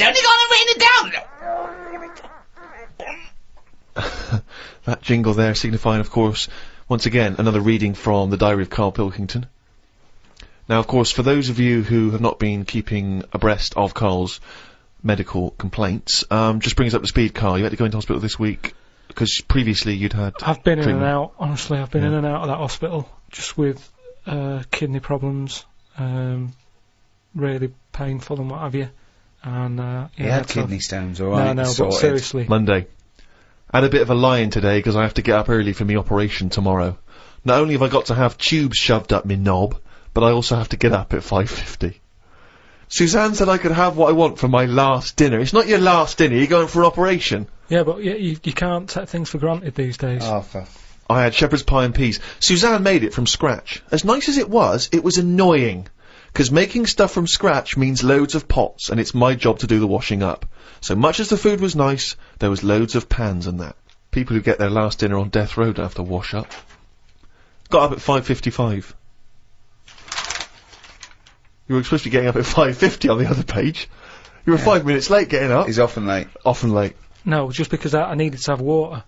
it's only gonna rain it down. That jingle there signifying, of course, once again, another reading from the diary of Karl Pilkington. Now, of course, for those of you who have not been keeping abreast of Karl's medical complaints, just bring us up to speed, Karl. You had to go into hospital this week, because previously you'd had I've been treatment. in and out, honestly, I've been in and out of that hospital, just with kidney problems, really painful and what have you. And, He had kidney stones, alright. No, but seriously. Monday. I had a bit of a lie-in today because I have to get up early for me operation tomorrow. Not only have I got to have tubes shoved up me knob, but I also have to get up at 5:50. Suzanne said I could have what I want for my last dinner. It's not your last dinner, you're going for an operation. Yeah, but you can't take things for granted these days. Oh, for... I had shepherd's pie and peas. Suzanne made it from scratch. As nice as it was annoying. 'Cause making stuff from scratch means loads of pots, and it's my job to do the washing up. So much as the food was nice, there was loads of pans and that. People who get their last dinner on death row don't have to wash up. Got up at 5:55. You were supposed to be getting up at 5:50 on the other page. You were 5 minutes late getting up. He's often late. Often late. No, just because I needed to have water.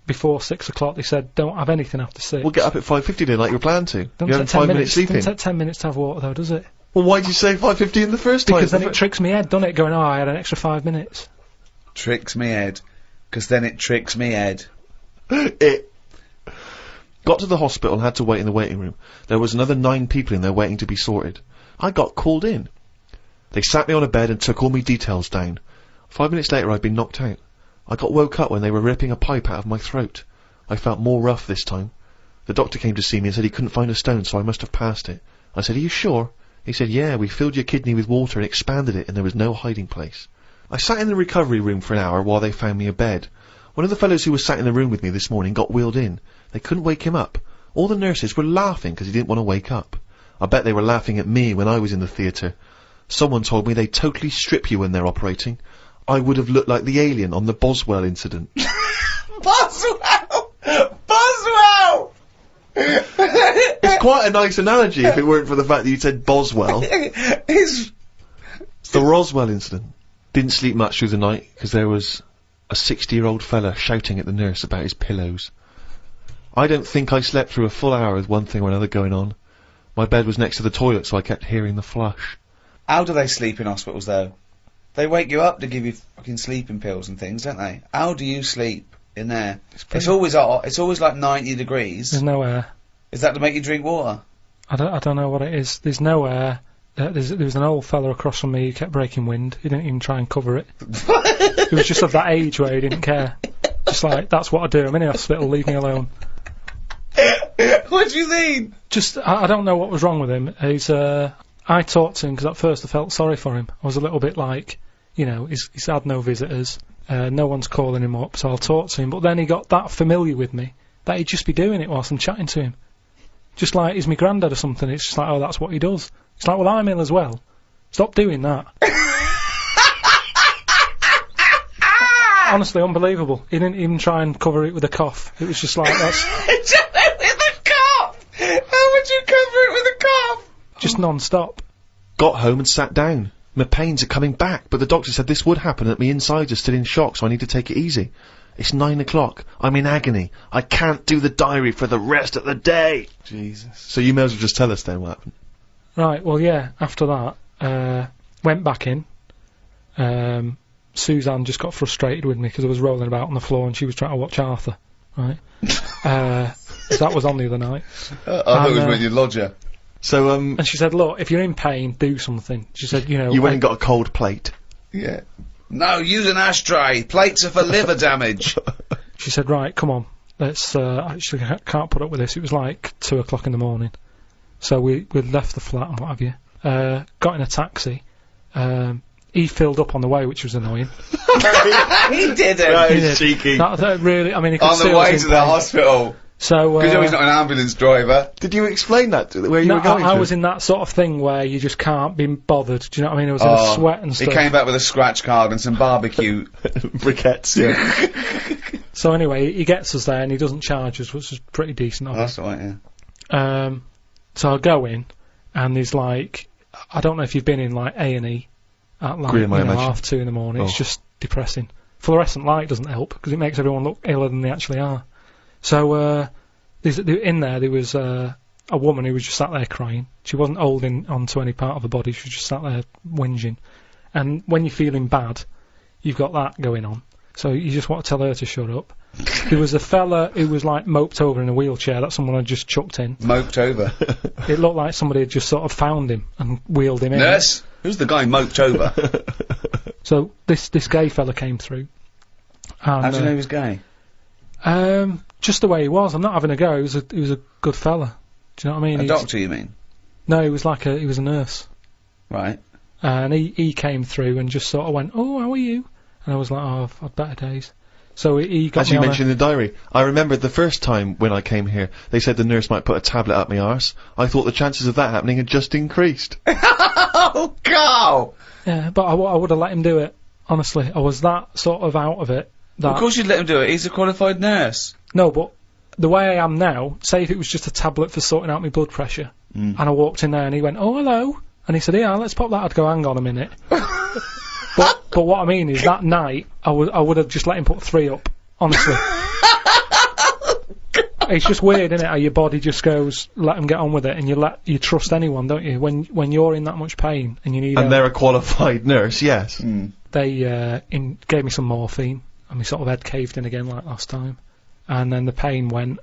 Before 6 o'clock, they said, don't have anything after 6. We'll get up at 5:50 then, like you were planning to. Don't You had take 5 minutes sleeping. Doesn't take 10 minutes to have water, though, does it? Well, why'd you say 5:50 in the first time? Because then it tricks me head, doesn't it? Going, oh, I had an extra 5 minutes. Tricks me head. 'Cause then it tricks me head. It. Got to the hospital and had to wait in the waiting room. There was another 9 people in there waiting to be sorted. I got called in. They sat me on a bed and took all me details down. 5 minutes later I'd been knocked out. I got woke up when they were ripping a pipe out of my throat. I felt more rough this time. The doctor came to see me and said he couldn't find a stone, so I must have passed it. I said, are you sure? He said, yeah, we filled your kidney with water and expanded it and there was no hiding place. I sat in the recovery room for an hour while they found me a bed. One of the fellows who was sat in the room with me this morning got wheeled in. They couldn't wake him up. All the nurses were laughing because he didn't want to wake up. I bet they were laughing at me when I was in the theatre. Someone told me they totally strip you when they're operating. I would have looked like the alien on the BOSWELL incident. BOSWELL! BOSWELL! It's quite a nice analogy if it weren't for the fact that you said BOSWELL. It's the Roswell incident. Didn't sleep much through the night because there was a 60-year-old fella shouting at the nurse about his pillows. I don't think I slept through a full hour with one thing or another going on. My bed was next to the toilet, so I kept hearing the flush. How do they sleep in hospitals, though? They wake you up to give you fucking sleeping pills and things, don't they? How do you sleep in there? It's always hot. It's always like 90 degrees. There's no air. Is that to make you drink water? I don't know what it is. There's no air. There was an old fella across from me who kept breaking wind. He didn't even try and cover it. He was just of that age where he didn't care. Just like, that's what I do. I'm in the hospital, leave me alone. What do you mean? Just, I don't know what was wrong with him. I talked to him because at first I felt sorry for him. I was a little bit like, you know, he's had no visitors, no one's calling him up, so I'll talk to him. But then he got that familiar with me that he'd just be doing it whilst I'm chatting to him. Just like he's my granddad or something. It's just like, oh, that's what he does. It's like, well, I'm ill as well. Stop doing that. Honestly, unbelievable. He didn't even try and cover it with a cough. It was just like, that's... With a cough! How would you cover it with a cough? Just non-stop. Got home and sat down. My pains are coming back, but the doctor said this would happen, that my insides are still in shock, so I need to take it easy. It's 9 o'clock. I'm in agony. I can't do the diary for the rest of the day. Jesus. So you may as well just tell us then what happened. Right, well, yeah, after that, went back in. Suzanne just got frustrated with me because I was rolling about on the floor and she was trying to watch Arthur, right? That was on the other night. I thought it was when you lodger. So, and she said, look, if you're in pain, do something. She said, you know... You went and got a cold plate. Yeah. No, use an ashtray. Plates are for liver damage. She said, right, come on. Let's, actually, I can't put up with this. It was like 2 o'clock in the morning. So we left the flat and what have you. Got in a taxi. He filled up on the way, which was annoying. He didn't. That is cheeky. That really, I mean, he could On the way to the hospital. So, because he's not an ambulance driver. Did you explain that to where you were going I to? was in that sort of thing where you just can't be bothered. Do you know what I mean? I was in a sweat and stuff. He came back with a scratch card and some barbecue. Briquettes, yeah. So anyway, he gets us there and he doesn't charge us, which is pretty decent of him. That's right, yeah. So I go in, and there's like, I don't know if you've been in like A&E, at like Grim, I imagine. 2:30 in the morning. It's Oh. just depressing. Fluorescent light doesn't help because it makes everyone look iller than they actually are. So in there was a woman who was just sat there crying. She wasn't holding onto any part of her body. She was just sat there whinging. And when you're feeling bad, you've got that going on. So you just want to tell her to shut up. There was a fella who was like moped over in a wheelchair that someone had just chucked in. Moped over. It looked like somebody had just sort of found him and wheeled him in. Nurse? Who's the guy moped over? So this gay fella came through. And, How do you know he was gay? Just the way he was. I'm not having a go. He was a good fella. Do you know what I mean? A doctor, you mean? No, he was a nurse. Right. And he came through and just sort of went, "Oh, how are you?" And I was like, "Oh, I've had better days." So he got As me you on mentioned in the diary, I remember the first time when I came here, they said the nurse might put a tablet up my arse. I thought the chances of that happening had just increased. Oh, Carl! Yeah, but I would have let him do it. Honestly, I was that sort of out of it. That Of course you'd let him do it. He's a qualified nurse. No, but the way I am now, say if it was just a tablet for sorting out my blood pressure, and I walked in there and he went, "Oh, hello," and he said, "Yeah, let's pop that." I'd go, "Hang on a minute." But what I mean is that night I would have just let him put 3 up. Honestly. It's just weird, isn't it? How your body just goes, let them get on with it, and you trust anyone, don't you? When you're in that much pain and you need. And they're a qualified nurse, yes. They gave me some morphine, and my sort of head caved in again like last time, and then the pain went.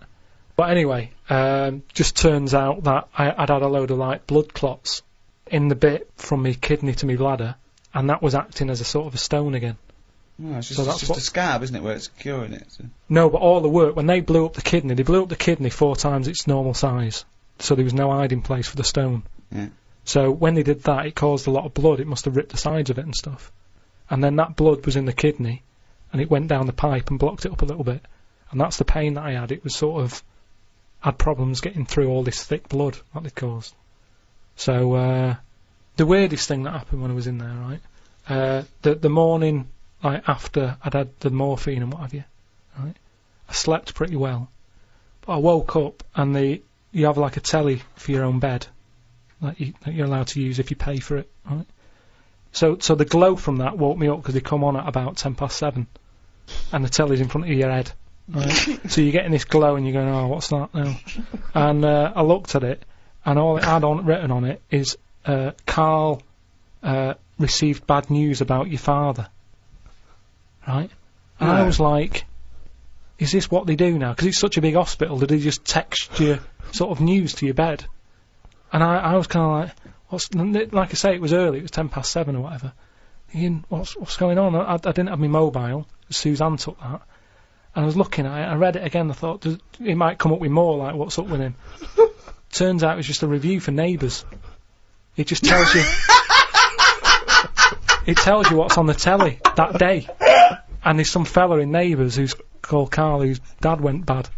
But anyway, just turns out that I'd had a load of like blood clots in the bit from my kidney to my bladder, and that was acting as a sort of a stone again. No, it's just, So it's that's just what- a scab, isn't it, where it's curing it. So. No, but all the work, when they blew up the kidney 4 times its normal size, so there was no hiding place for the stone. Yeah. So when they did that, it caused a lot of blood. It must have ripped the sides of it and stuff. And then that blood was in the kidney, and it went down the pipe and blocked it up a little bit. And that's the pain that I had. It was sort of, had problems getting through all this thick blood that they'd caused. So, the weirdest thing that happened when I was in there, right? The morning, like, after I'd had the morphine and what have you, right? I slept pretty well. But I woke up and you have like a telly for your own bed that you're allowed to use if you pay for it, right? So the glow from that woke me up because they come on at about 7:10, and the telly's in front of your head, right? So you're getting this glow and you're going, "Oh, what's that now?" And I looked at it, and all it had written on it is, "Karl received bad news about your father." Right? And I was like, is this what they do now? Because it's such a big hospital, do they just text you sort of news to your bed? And I was kind of like, like I say, it was early, it was 7:10 or whatever. Thinking, what's going on? I didn't have my mobile, Suzanne took that. And I was looking at it, I read it again, I thought, it might come up with more, like, what's up with him? Turns out it was just a review for Neighbours. It just tells you... It tells you what's on the telly that day. And there's some fella in Neighbours who's called Carl, whose dad went bad.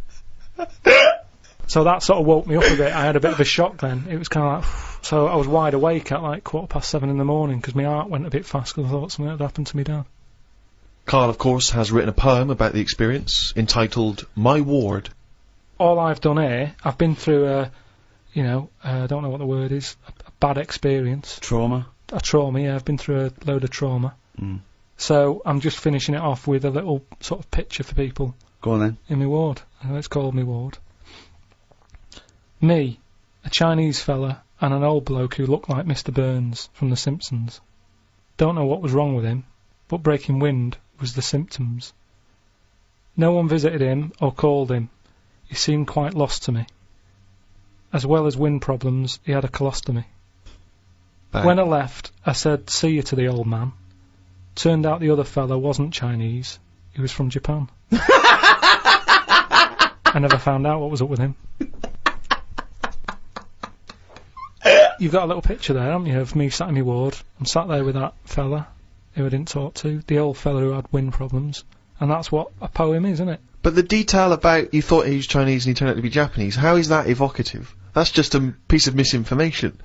So that sort of woke me up a bit. I had a bit of a shock then. It was kind of like... So I was wide awake at like 7:15 in the morning because my heart went a bit fast because I thought something had happened to me dad. Karl, of course, has written a poem about the experience entitled My Ward. All I've done here, I've been through I don't know what the word is, a bad experience. Trauma. A trauma, yeah, I've been through a load of trauma. So I'm just finishing it off with a little sort of picture for people Go on then. in my ward. It's called my ward. Me, a Chinese fella, and an old bloke who looked like Mr. Burns from The Simpsons. Don't know what was wrong with him, but breaking wind was the symptoms. No one visited him or called him. He seemed quite lost to me. As well as wind problems, he had a colostomy. Bang. When I left, I said, "See you" to the old man. Turned out the other fella wasn't Chinese. He was from Japan. I never found out what was up with him. You've got a little picture there, haven't you, of me sat in my ward. I'm sat there with that fella who I didn't talk to, the old fella who had wind problems. And that's what a poem is, isn't it? But the detail about you thought he was Chinese and he turned out to be Japanese, how is that evocative? That's just a piece of misinformation.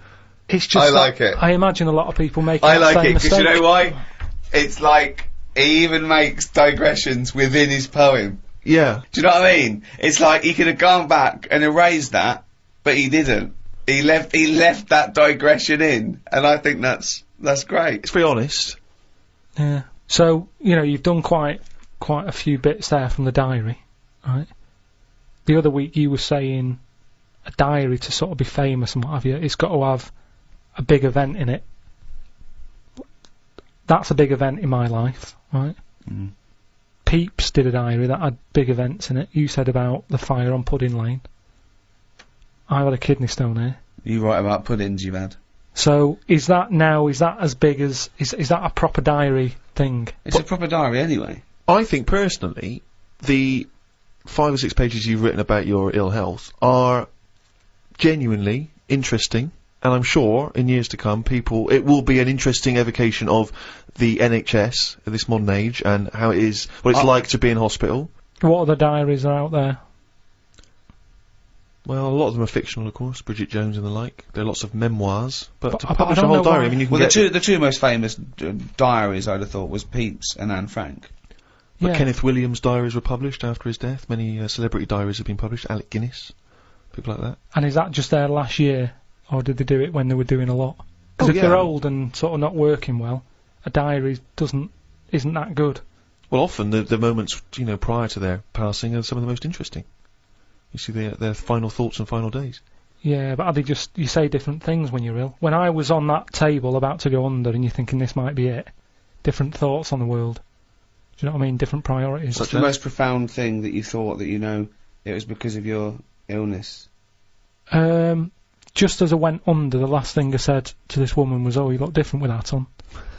It's just I like it. I imagine a lot of people making I that like same it, because mistake. you know why? It's like, he even makes digressions within his poem. Yeah. Do you know what I mean? It's like, he could have gone back and erased that, but he didn't. He left that digression in, and I think that's That's great. It's very honest. Yeah. So, you know, you've done quite a few bits there from the diary, right? The other week you were saying a diary to sort of be famous and what have you, it's got to have a big event in it. That's a big event in my life, right? Mm. Peeps did a diary that had big events in it. You said about the fire on Pudding Lane. I've had a kidney stone here. You write about puddings you've had. So, is that as big as... Is that a proper diary thing? It's a proper diary anyway. I think, personally, the 5 or 6 pages you've written about your ill health are genuinely interesting, and I'm sure, in years to come, it will be an interesting evocation of the NHS at this modern age, and how it is, what it's like to be in hospital. What other diaries are out there? Well, a lot of them are fictional, of course, Bridget Jones and the like. There are lots of memoirs, but to I publish a don't whole know diary, why- I mean, you can Well, get... the two most famous diaries, I'd have thought, was Pepys and Anne Frank. But Yeah. Kenneth Williams' diaries were published after his death. Many celebrity diaries have been published. Alec Guinness, people like that. And is that just their last year, or did they do it when they were doing a lot? Because Oh, if yeah. they're old and sort of not working well, a diary isn't that good. Well, often the moments, you know, prior to their passing are some of the most interesting. You see their final thoughts and final days. Yeah, but you say different things when you're ill. When I was on that table about to go under and you're thinking this might be it, different thoughts on the world. Do you know what I mean? Different priorities. What's the most profound thing that you thought that you know it was because of your illness? Just as I went under, the last thing I said to this woman was, "Oh, you look different with that on."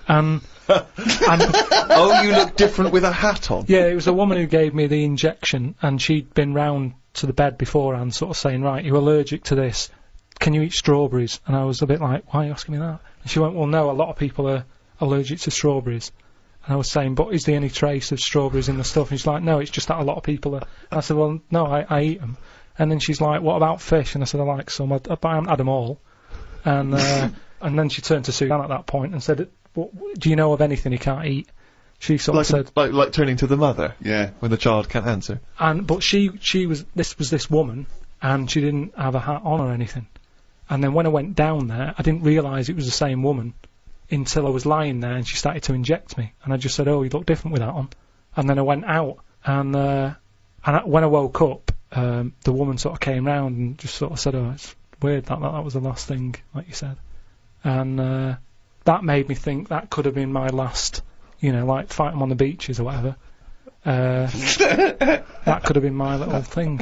And Oh, you look different with a hat on. yeah, it was the woman who gave me the injection, and she'd been round to the bed beforehand, sort of saying, "Right, you're allergic to this. Can you eat strawberries?" And I was a bit like, "Why are you asking me that?" And she went, "Well, no, a lot of people are allergic to strawberries." And I was saying, "But is there any trace of strawberries in the stuff?" And she's like, "No, it's just that a lot of people are." And I said, "Well, no, I eat them." And then she's like, "What about fish?" And I said, "I like some, but I haven't had them all." And and then she turned to Suzanne at that point and said, "What, do you know of anything he can't eat?" She sort of said, like turning to the mother. Yeah. When the child can't answer. but she was this woman, and she didn't have a hat on or anything. And then when I went down there, I didn't realise it was the same woman until I was lying there and she started to inject me. And I just said, "Oh, you look different with that on." And then I went out, and when I woke up, the woman sort of came round and just sort of said, "Oh, it's weird that was the last thing, like you said." And that made me think that could have been my last, you know, like fight 'em on the beaches or whatever. That could have been my little thing.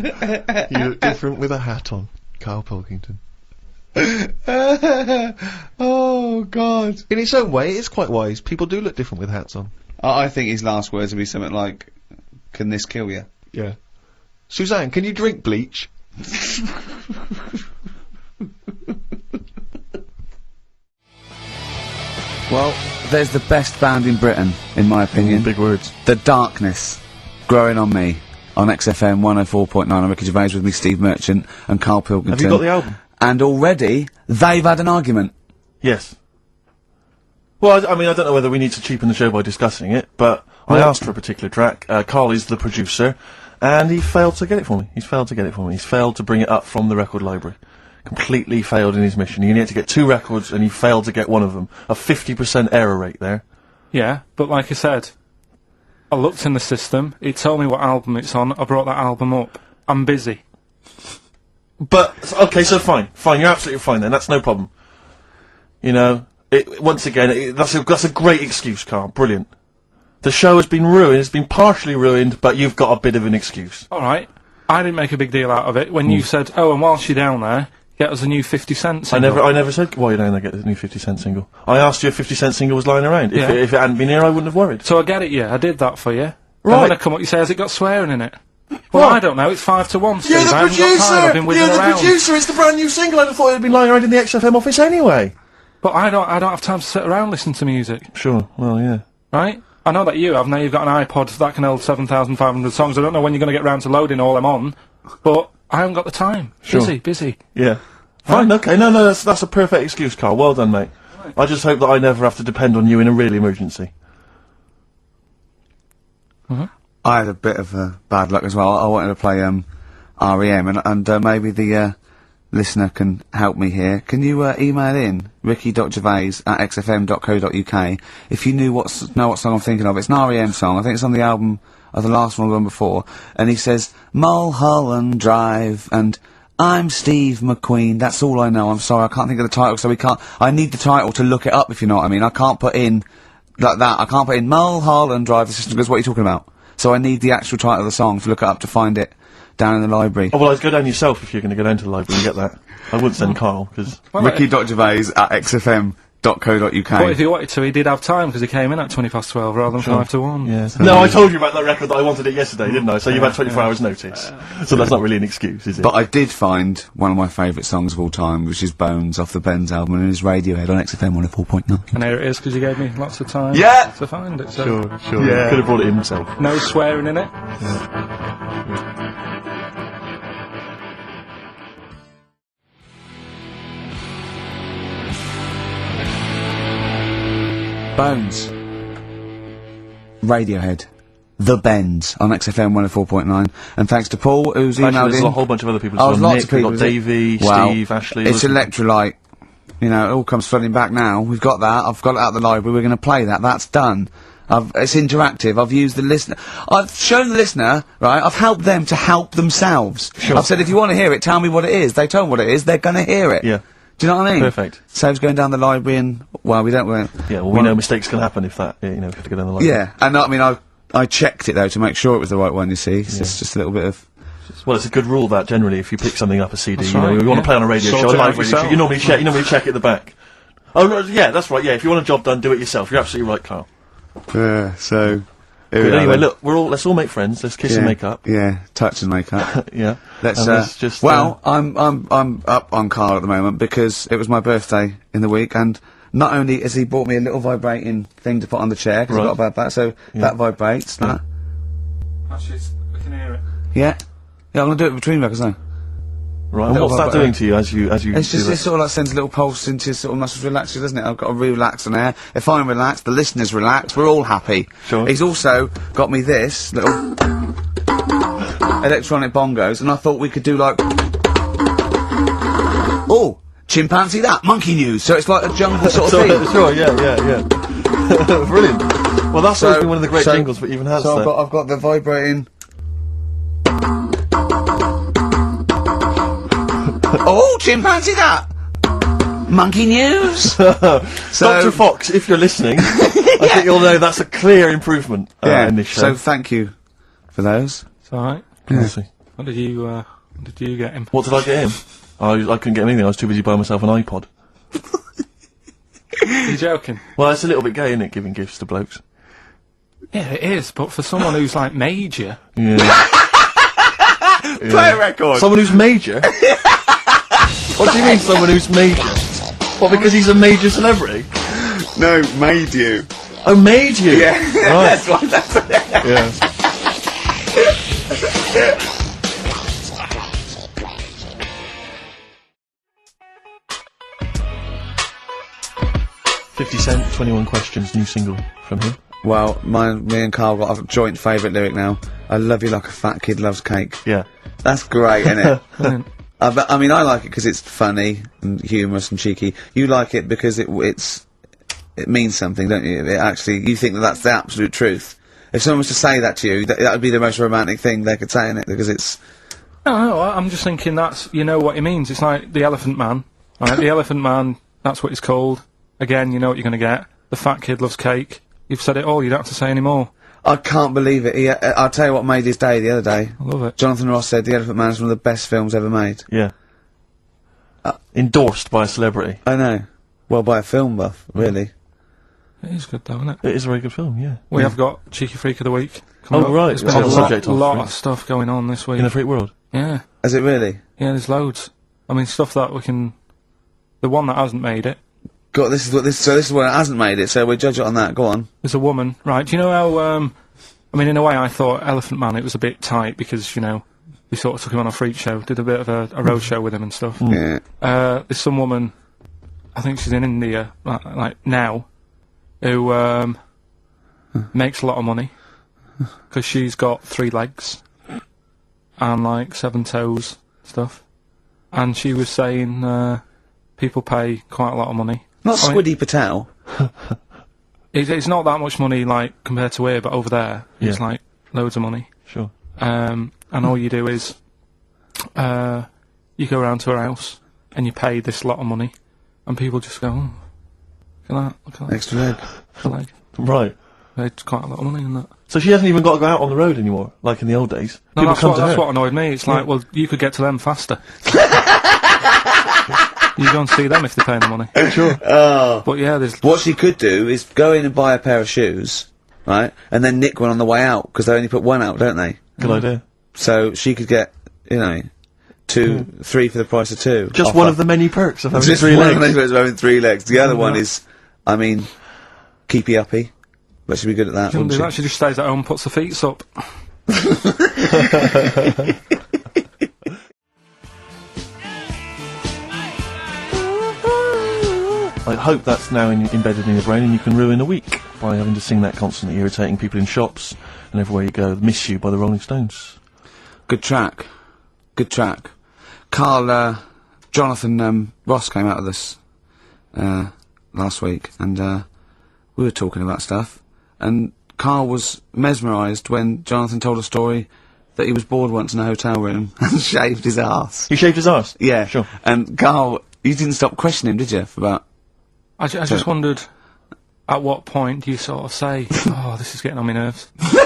You look different with a hat on, Karl Pilkington. Oh, God. In its own way, it's quite wise. People do look different with hats on. I think his last words would be something like, "Can this kill you?" Yeah. Suzanne, can you drink bleach? Well, there's the best band in Britain, in my opinion. Big words. The Darkness, Growing on Me, on XFM 104.9. I'm Ricky Gervais, with me Steve Merchant and Karl Pilkington. Have you got the album? And already, they've had an argument. Yes. Well, I mean, I don't know whether we need to cheapen the show by discussing it, but I asked for a particular track. Karl is the producer, and he failed to get it for me. He's failed to get it for me. He's failed to bring it up from the record library. Completely failed in his mission. He needed to get 2 records, and he failed to get one of them. A 50% error rate there. Yeah, but like I said, I looked in the system, it told me what album it's on, I brought that album up. I'm busy. But, okay, so fine. Fine, you're absolutely fine then. That's no problem. You know, once again, that's a great excuse, Karl. Brilliant. The show has been ruined, it's been partially ruined, but you've got a bit of an excuse. Alright, I didn't make a big deal out of it when you said, "Oh, and whilst you're down there, get us a new 50 Cent single." I never said, "While you're down there, get the new 50 Cent single." I asked you if 50 Cent single was lying around. Yeah. If it hadn't been here, I wouldn't have worried. So I get it, yeah, I did that for you. Right. And when I come up, you say, "Has it got swearing in it?" Well, What? I don't know, it's 5 to 1, Steve. You're the I haven't got time, I've been producer! whizzing You're the around. producer! It's the brand new single! I'd have thought it had been lying around in the XFM office anyway! But I don't have time to sit around listening to music, Sure, well, yeah. right? I know that you have, now you've got an iPod that can hold 7,500 songs, I don't know when you're going to get round to loading all them on, but I haven't got the time. Sure. Busy. Yeah. Fine, okay, no, that's a perfect excuse, Karl. Well done, mate. Right. I just hope that I never have to depend on you in a real emergency. I had a bit of bad luck as well. I wanted to play REM, and maybe the listener can help me here. Can you email in ricky.gervais@xfm.co.uk if you know what song I'm thinking of? It's an REM song. I think it's on the album of the last one before. And he says Mulholland Drive and I'm Steve McQueen. That's all I know. I'm sorry, I can't think of the title, so I need the title to look it up, if you know what I mean. I can't put in like that. I can't put in Mulholland Drive. The system goes, what are you talking about? So I need the actual title of the song to look it up to find it down in the library. Oh, well, I'd go down yourself if you're going to go down to the library and get that. I wouldn't send Carl, because... Ricky.gervais@xfm.co.uk. But if he wanted to, he did have time, because he came in at 12 rather than 5 to 1. Yeah. No, I told you about that record that I wanted it yesterday, didn't I? So you've had 24 hours notice. So that's not really an excuse, is it? But I did find one of my favourite songs of all time, which is Bones off the Bends album, and it's Radiohead on XFM 104.9. And here it is, because you gave me lots of time to find it. So. Sure. Yeah. Could have brought it in himself. No swearing in it. Bones. Radiohead. The Bends on XFM 104.9. And thanks to Paul, who's emailed Actually, there's in. a whole bunch of other people. Oh, Nick, lots of people. We've got Davey, Well, Steve, Ashley. It's Electrolyte. You know, it all comes flooding back now. We've got that. I've got it out of the library. We're going to play that. That's done. It's interactive. I've used the listener. I've shown the listener, right? I've helped them to help themselves. Sure. I've said, if you want to hear it, tell me what it is. They told me what it is. They're going to hear it. Yeah. Do you know what I mean? Perfect. Saves going down the library and, well, we don't... Yeah, well, we know mistakes can happen if that, you know, if you have to go down the library. Yeah, and I mean, I checked it, though, to make sure it was the right one, you see. It's just a little bit of... Well, it's a good rule that, generally, if you pick something up, a CD, That's you know, right, you want to play on a radio Sort show, a it out live radio show, yourself. you normally check at the back. Oh, no, yeah, that's right, yeah, if you want a job done, do it yourself. You're absolutely right, Carl. Yeah, so... Here we But are anyway, then. look, let's all make friends, let's kiss and make up. Yeah, touch and make up. Yeah. Let's, And let's just, well, I'm up on Carl at the moment because it was my birthday in the week, and not only has he bought me a little vibrating thing to put on the chair, because I Right. got about that, so that vibrates, that. Actually, we can hear it. Yeah. Yeah, I'm gonna do it between records now. Right, and what's that doing to you as you It's do just, that? it sort of like sends a little pulse into your sort of muscles, relax you, doesn't it? I've got to relax on air. If I'm relaxed, the listeners relax, we're all happy. Sure. He's also got me this little electronic bongos, and I thought we could do like... Oh! Chimpanzee that! Monkey news! So it's like a jungle sort of thing. Sure, yeah. Brilliant. Well, that's always been one of the great jingles that even has So that. I've got the vibrating... Oh, chimpanzee that! Monkey news! Dr. Fox, if you're listening, I think you'll know that's a clear improvement in this show. So thank you for those. It's alright. Honestly. What did you get him? What did I get him? I couldn't get him anything, I was too busy buying myself an iPod. Are you joking? Well, it's a little bit gay, isn't it, giving gifts to blokes? Yeah, it is, but for someone who's like major... Yeah. Play a record! Someone who's major? What do you mean, someone who's major? What, because he's a major celebrity? No, made you. Oh, made you? Yeah. Right. That's what Yeah. $50, 21 questions, new single from him. Well, me and Carl got a joint favourite lyric now. I love you like a fat kid loves cake. Yeah. That's great, isn't it? Brilliant. But, I mean, I like it because it's funny and humorous and cheeky. You like it because it means something, don't you? You think that that's the absolute truth. If someone was to say that to you, that would be the most romantic thing they could say, innit? Because it's... No, I'm just thinking you know what it means. It's like the Elephant Man. Right? The Elephant Man, that's what it's called. Again, you know what you're going to get. The fat kid loves cake. You've said it all, you don't have to say any more. I can't believe it. I'll tell you what made his day the other day. I love it. Jonathan Ross said The Elephant Man is one of the best films ever made. Yeah. Endorsed by a celebrity. I know. Well, by a film buff, really. It is good though, isn't it? It is a very good film, yeah. We have got Cheeky Freak of the Week. coming up. Right. There's been On a the subject of lot freak. of stuff going on this week. In the freak world. Yeah. Is it really? Yeah, there's loads. I mean, stuff that we can... The one that hasn't made it. God, this is where it hasn't made it, so we'll judge it on that. Go on. There's a woman, right? Do you know how, I mean, in a way I thought Elephant Man, it was a bit tight because, you know, we sort of took him on a freak show, did a bit of a road show with him and stuff. Yeah. There's some woman, I think she's in India, like now, who, makes a lot of money. Because she's got 3 legs. And, like, 7 toes, stuff. and she was saying people pay quite a lot of money. Not Squiddy Patel. It's not that much money, like, compared to here, but over there, it's, like, loads of money. Sure. And all you do is, you go around to her house, and you pay this lot of money, and people just go, oh, look at that. Extra leg. Extra leg. Right. It's quite a lot of money in that. So she hasn't even got to go out on the road anymore, like in the old days. No, People that's come to that's her. what annoyed me. It's like, well, you could get to them faster. You go and see them if they pay the money. Sure. Oh. But yeah, there's... What she could do is go in and buy a pair of shoes, right, and then nick one on the way out, because they only put one out, don't they? Good idea. So she could get, you know, 3 for the price of 2. Just one of the many perks of having Just 3 one legs. of the many perks of having 3 legs. The other one is, I mean, keepy uppy. But she'd be good at that, She wouldn't she? actually just stays at home and puts her feet up. I hope that's now embedded in your brain and you can ruin a week by having to sing that constantly, irritating people in shops and everywhere you go. Miss You by the Rolling Stones. Good track. Good track. Carl, Jonathan, Ross came out of this, last week, and, we were talking about stuff, and Carl was mesmerised when Jonathan told a story that he was bored once in a hotel room and shaved his arse. He shaved his arse? Yeah. Sure. And Carl, you didn't stop questioning him, did you, for about... I just wondered, at what point do you sort of say, oh, this is getting on my nerves? Do you know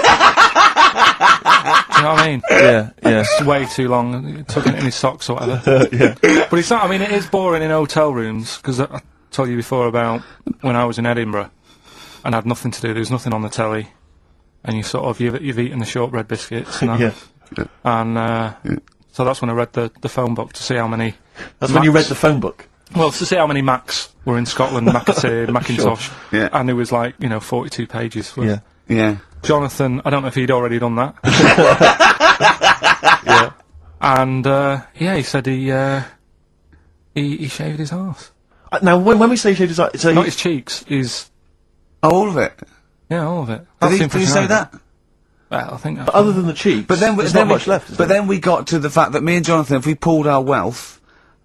what I mean? Yeah, yeah. It's way too long, tucking it in his socks or whatever. Yeah. But it's not, I mean, it is boring in hotel rooms, because I told you before about when I was in Edinburgh, and had nothing to do, there was nothing on the telly, and you sort of, you've eaten the shortbread biscuits, and Yeah. And, so that's when I read the phone book to see how many... That's when you read the phone book? Well, to see how many Macs were in Scotland, Macintosh, Yeah. and it was like, 42 pages. Yeah. Yeah. Jonathan, I don't know if he'd already done that. Yeah. And, he said he shaved his arse. Now, when we say shaved his arse, so Not his cheeks, his... Oh, all of it? Yeah, all of it. Did he say that? Well, I think... But other than the cheeks, But then, there's not much left, is But there? then we got to the fact that me and Jonathan, if we pooled our wealth,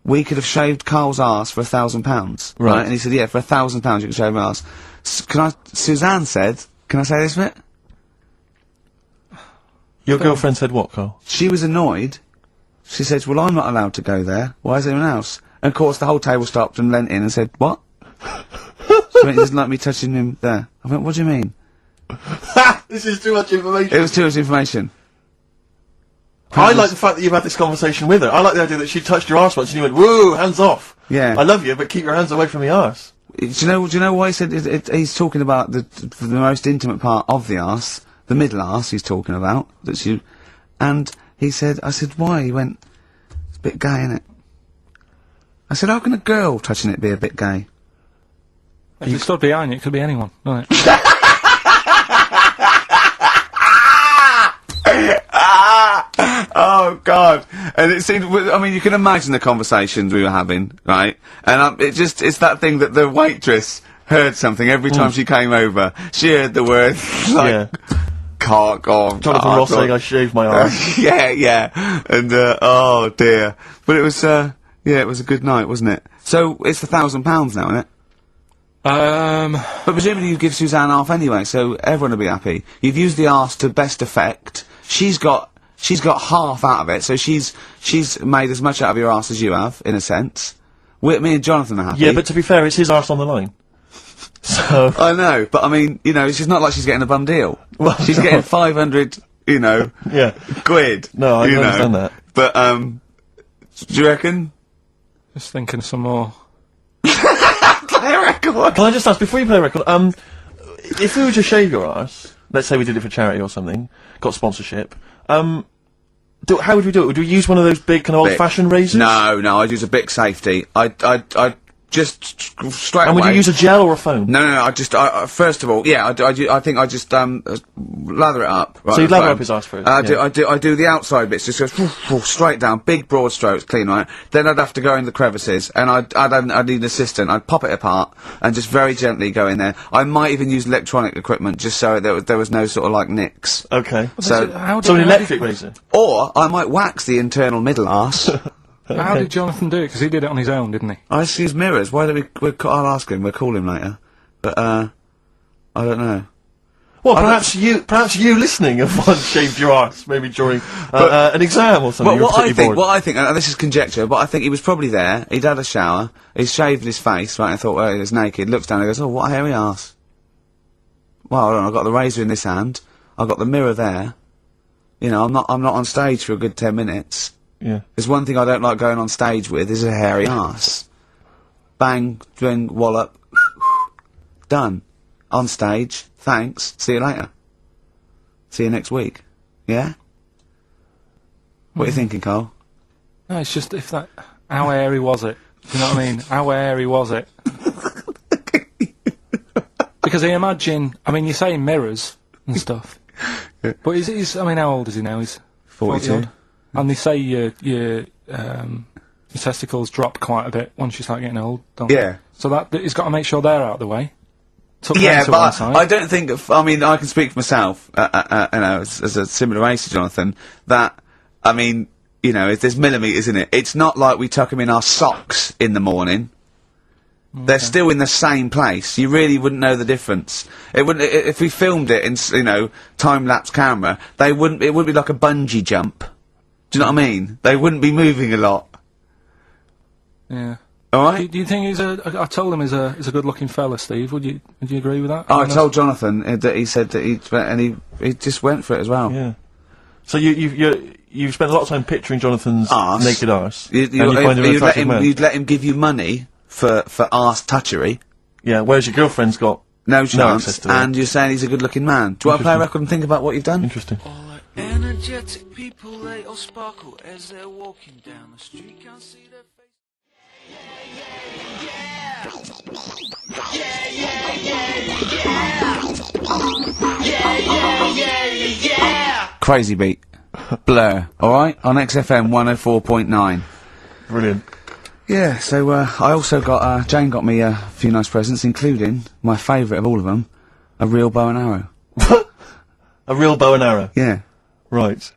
we could have shaved Carl's arse for £1,000. Right. And he said, yeah, for £1,000 you can shave my arse. Suzanne said, can I say this bit? Your girlfriend said what, Carl? She was annoyed. She said, well, I'm not allowed to go there. Why is anyone else? And of course the whole table stopped and leant in and said, what? So he doesn't like me touching him there. I went, what do you mean? This is too much information. It was too much information. I like the fact that you've had this conversation with her. I like the idea that she touched your arse once and you went, whoa, hands off. Yeah. I love you, but keep your hands away from the arse. Do you know why he said he's talking about the most intimate part of the arse, the middle arse he's talking about, and he said, I said, why? He went, it's a bit gay, innit? I said, how can a girl touching it be a bit gay? If it stood behind you, it could be anyone, right? Oh God! And it seemed, I mean, you can imagine the conversations we were having, right? And it's that thing that the waitress heard something every time she came over. She heard the word, like, cock or... Jonathan Ross saying I shaved my arse. yeah. And, oh dear. But it was, it was a good night, wasn't it? So, it's £1,000 now, isn't it? But presumably you give Suzanne half anyway, so everyone will be happy. You've used the arse to best effect. She's got half out of it, so she's made as much out of your arse as you have, in a sense. Me and Jonathan are happy. Yeah, but to be fair, it's his arse on the line. So... I know, but I mean, it's just not like she's getting a bum deal. Well, she's getting 500, yeah. quid. No, I understand that. But, do you reckon? Just thinking some more. Play a record! Can I just ask, before you play a record, if we were to shave your arse, let's say we did it for charity or something, got sponsorship, how would we do it? Would we use one of those big kind of old-fashioned razors? No, I'd use a Bic Safety. I'd just straight away... And would you use a gel or a foam? No, I first of all, yeah, I think I just, lather it up. Right, So you'd lather up his arse first? I do the outside bits, just go straight down, big broad strokes, clean, right? Then I'd have to go in the crevices, and I'd need an assistant. I'd pop it apart, and just very gently go in there. I might even use electronic equipment, just so there was no sort of, like, nicks. Okay. So So an electric razor? Or, I might wax the internal middle arse. How did Jonathan do it? Because he did it on his own, didn't he? I just use mirrors. Why don't I'll ask him. We'll call him later. But, I don't know. Well, perhaps you listening have once shaved your arse, maybe during an exam or something. What I think, and this is conjecture, but I think he was probably there, he'd had a shower, he's shaved his face, right, and thought, well, he was naked, looks down and goes, oh, what a hairy arse. Well, hold on, I've got the razor in this hand, I've got the mirror there, you know, I'm not on stage for a good 10 minutes. Yeah. There's one thing I don't like going on stage with, is a hairy arse. Bang, drink, wallop, done. On stage, thanks, see you later. See you next week. Yeah? What are you thinking, Carl? No, it's just how hairy was it? Do you know what I mean? How hairy was it? Because I imagine, you say mirrors and stuff, but he's, how old is he now? He's 42. odd. And they say your testicles drop quite a bit once you start getting old, don't Yeah. they? So he's got to make sure they're out of the way. Yeah, but I don't think, I can speak for myself, you know, as a similar age to Jonathan, that, if there's millimetres in it, it's not like we tuck them in our socks in the morning. Okay. They're still in the same place. You really wouldn't know the difference. It wouldn't, if we filmed it in, time-lapse camera, it wouldn't be like a bungee jump. Do you know what I mean? They wouldn't be moving a lot. Yeah. Alright? Do you think I told him he's a good-looking fella, Steve. Would you agree with that? Oh, I told Jonathan that he said that he just went for it as well. Yeah. So you've spent a lot of time picturing Jonathan's arse. Naked arse. You'd let him give you money for arse touchery. Yeah, whereas your girlfriend's got no chance, access to that. and you're saying he's a good-looking man. Do you want to play a record and think about what you've done? Interesting. All the energetic people, they all sparkle as they're walking down the street. Can't see their face. Crazy beat. Blur. Alright? On XFM 104.9. Brilliant. Yeah, so, I also got, Jane got me a few nice presents, including, my favourite of all of them, a real bow and arrow. A real bow and arrow? Yeah. Right.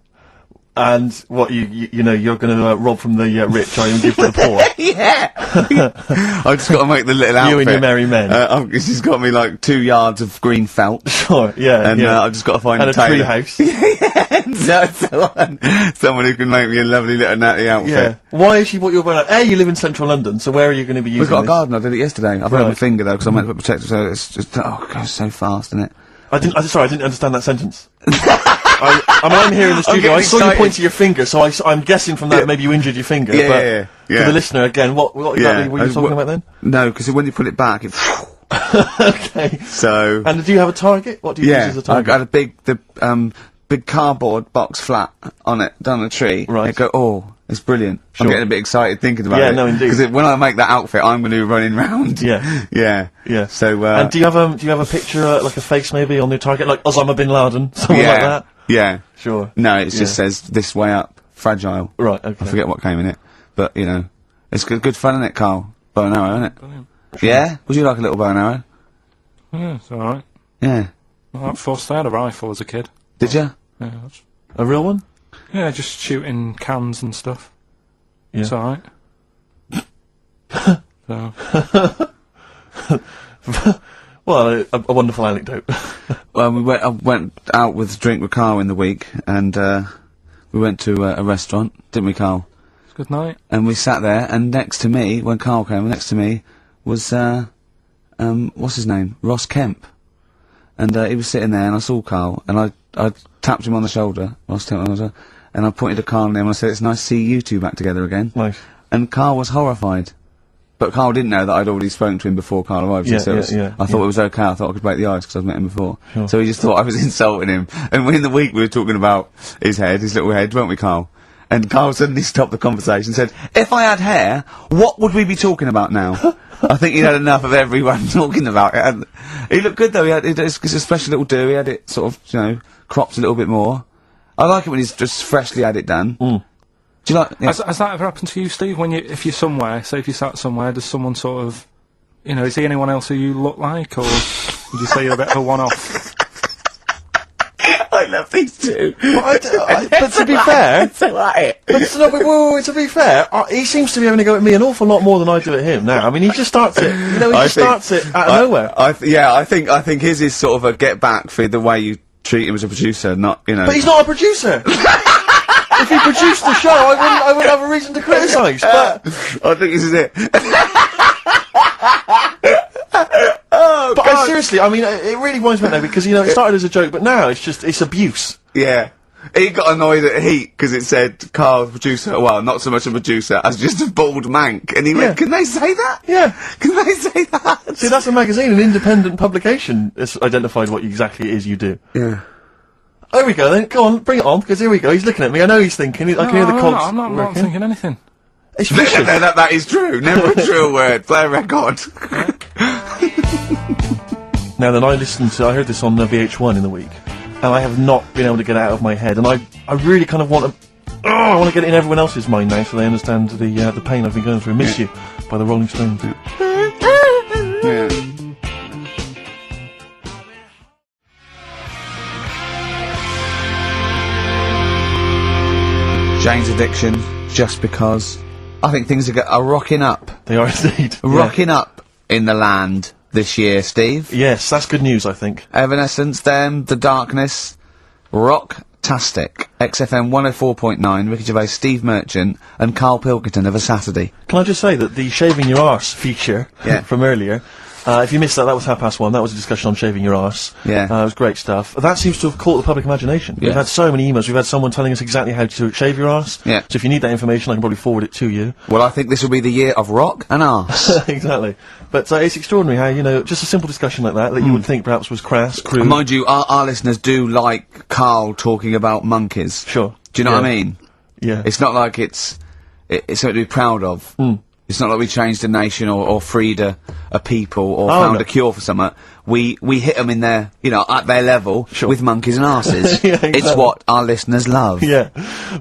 And what, you're gonna rob from the rich, are you, and give to the poor? Yeah! I've just got to make the little outfit. You and your merry men. She's got me like 2 yards of green felt. Sure, yeah, and yeah. I've just got to find and a tailor. treehouse. Someone who can make me a lovely little natty outfit. Yeah. Why has she bought you a bow and arrow? You live in central London, so where are you going to be using We've got a this? garden, I did it yesterday. I've hurt my finger though, because I meant to put protective, so it's just, oh, it goes so fast, isn't it? I didn't understand that sentence. I'm here in the studio, I saw you point to your finger, so I'm guessing from that maybe you injured your finger, yeah. For the listener, again, what exactly were you talking about then? No, because when you put it back, it... Okay. So... And do you have a target? What do you use as a target? I got a big cardboard box flat on it, down a tree. Right. I go, oh, it's brilliant. Sure. I'm getting a bit excited thinking about it. Yeah, no, indeed. Because when I make that outfit, I'm going to be running round. Yeah. Yeah. Yeah. So, and do you have a picture, like a face maybe, on your target, like Osama bin Laden, something like that? Yeah. Sure. No, it just says, this way up, fragile. Right, okay. I forget what came in it. But, it's good fun, isn't it, Carl? Bow and arrow, isn't it? Brilliant. Yeah? Would you like a little bow and arrow? Yeah, it's alright. Yeah. Well, I had a rifle as a kid. Did you? Yeah, A real one? yeah, just shooting cans and stuff. Yeah. It's alright. So, Well, a wonderful anecdote. Well, I went out with a drink with Carl in the week, and, we went to a restaurant, didn't we, Carl? it's a good night. And we sat there, and next to me, when Carl came, next to me was, what's his name? Ross Kemp. And, he was sitting there, and I saw Carl, and I tapped him on the shoulder, Ross Kemp, and I pointed to Carl and him, and I said, it's nice to see you two back together again. Nice. And Carl was horrified. But Carl didn't know that I'd already spoken to him before Carl arrived. Yeah, so I thought it was okay, I thought I could break the ice, because I'd met him before. Sure. So he just thought I was insulting him. And in the week we were talking about his little head, weren't we, Carl? And Carl suddenly stopped the conversation and said, if I had hair, what would we be talking about now? I think he'd had enough of everyone talking about it. And he looked good though, it's a special little do, he had it sort of, cropped a little bit more. I like it when he's just freshly had it done. Mm. Do you like... Yeah. Has that ever happened to you, Steve? If you're somewhere, say if you sat somewhere, does someone sort of, is he anyone else who you look like, or would you say you're a bit of a one-off? love these two. But to be fair, It's alright. but to be fair, he seems to be having a go at me an awful lot more than I do at him now. I mean, he just starts it. You know, he starts it out of nowhere. I think his is sort of a get back for the way you treat him as a producer, not, you know. But he's not a producer. If he produced the show, I wouldn't have a reason to criticise. But I think this is it. But seriously, I mean, it really winds me up now because, you know, it started as a joke, but now it's abuse. Yeah. He got annoyed at Heat because it said Karl, producer, well, not so much a producer, as just a bald mank. And he went, can they say that? Yeah. Can they say that? See, that's a magazine, an independent publication that's identified what exactly it is you do. Yeah. There we go then, go on, bring it on, because here we go, he's looking at me, I know he's thinking, I can hear the cogs I'm not working. thinking anything. It's fishy. That is true. Never a true word. Play a record. Now then, I heard this on VH1 in the week, and I have not been able to get it out of my head, and I really kind of want to, I want to get it in everyone else's mind now so they understand the pain I've been going through. Miss You by the Rolling Stones. Yeah. Jane's Addiction, Just Because. I think things are rocking up. They are indeed. Rocking up in the land this year, Steve. Yes, that's good news, I think. Evanescence, them, The Darkness, Rocktastic, XFM 104.9, Ricky Gervais, Steve Merchant, and Karl Pilkington of A Saturday. Can I just say that the shaving your arse feature from earlier, if you missed that, that was 1:30. That was a discussion on shaving your arse. Yeah. It was great stuff. That seems to have caught the public imagination. Yeah. We've had so many emails. We've had someone telling us exactly how to shave your arse. Yeah. So if you need that information, I can probably forward it to you. Well, I think this will be the year of rock and arse. Exactly. But it's extraordinary how, you know, just a simple discussion like that you would think perhaps was crass, crude. Mind you, our listeners do like Karl talking about monkeys. Sure. Do you know what I mean? Yeah. It's not like it's something to be proud of. It's not like we changed a nation or freed a people or found a cure for something. We hit them in their, you know, at their level with monkeys and arses. Yeah, exactly. It's what our listeners love. Yeah.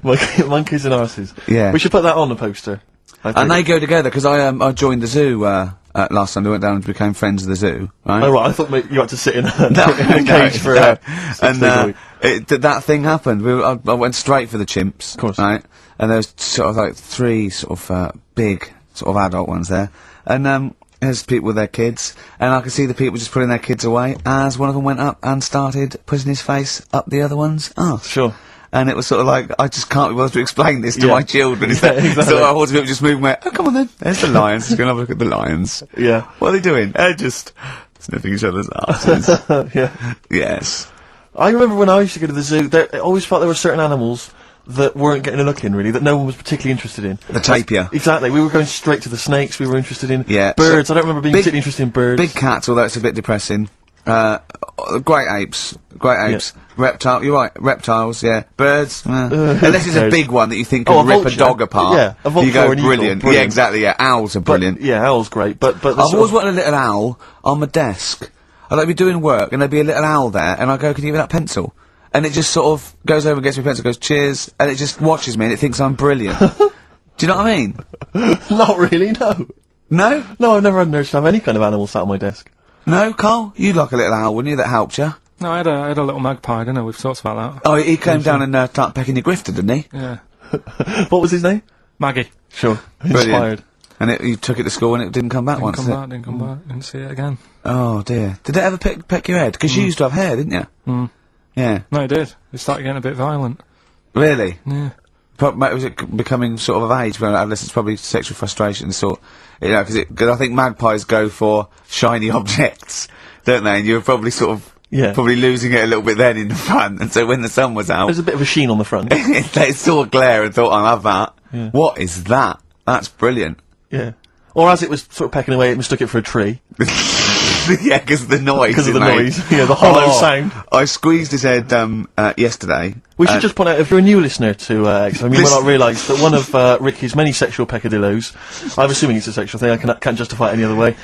Monkeys and arses. Yeah. We should put that on the poster. I think. And they go together, because I joined the zoo, last Sunday, went down and became friends of the zoo, right? Oh right, I thought you had to sit in a, No, in a cage for no. 6 days a week. That thing happened. I went straight for the chimps, Of course. right? And there was sort of like 3 sort of big sort of adult ones there, and there's people with their kids, and I could see the people just putting their kids away as one of them went up and started putting his face up the other one's arse. Sure. And it was sort of like, I just can't be bothered to explain this to my children. Exactly. So I was people just moving away. Oh, come on then. There's the lions. Just gonna have a look at the lions. Yeah. What are they doing? They're just sniffing each other's asses. Yeah. Yes. I remember when I used to go to the zoo, I always felt there were certain animals that weren't getting a look in, really, that no one was particularly interested in. The tapir. Exactly. We were going straight to the snakes we were interested in. Yeah. Birds. So I don't remember being particularly interested in birds. Big cats, although it's a bit depressing. Great apes. Reptile, you're right, reptiles, yeah. Birds, unless it's a big one that you think could rip a dog apart. Yeah, a vulture you go, or an eagle, brilliant. Yeah, exactly, yeah. Owls are brilliant. Yeah, owl's great, but I've always wanted a little owl on my desk. I'd like to be doing work, and there'd be a little owl there, and I go, can you give me that pencil? And it just sort of goes over and gets me a pencil, goes, cheers, and it just watches me, and it thinks I'm brilliant. Do you know what I mean? Not really, no. No? No, I've never had an urge to have any kind of animal sat on my desk. No, Karl? You'd like a little owl, wouldn't you, that helped you? No, I had a little magpie, didn't I? We've talked about that. Oh, he came down and started pecking your grifter, didn't he? Yeah. What was his name? Maggie. Sure. Brilliant. Inspired. And you took it to school and it didn't come back Didn't once, come did it? back, didn't come back, didn't see it again. Oh, dear. Did it ever peck your head? Because you used to have hair, didn't you? Yeah. No, it did. It started getting a bit violent. Really? Yeah. Was it becoming sort of age when adolescence? Probably sexual frustration, sort. You know, because I think magpies go for shiny objects, don't they? And you were probably sort of probably losing it a little bit then in the front. And so when the sun was out, There's a bit of a sheen on the front. they saw a glare and thought, I'll have that. Yeah. What is that? That's brilliant. Yeah. Or as it was sort of pecking away, it mistook it for a tree. Yeah, because of the noise. Because of it the made. noise. Yeah, the hollow sound. I squeezed his head yesterday. We should just point out, if you're a new listener to XFM, you might not realise that one of Ricky's many sexual peccadillos, I'm assuming it's a sexual thing, I can't justify it any other way,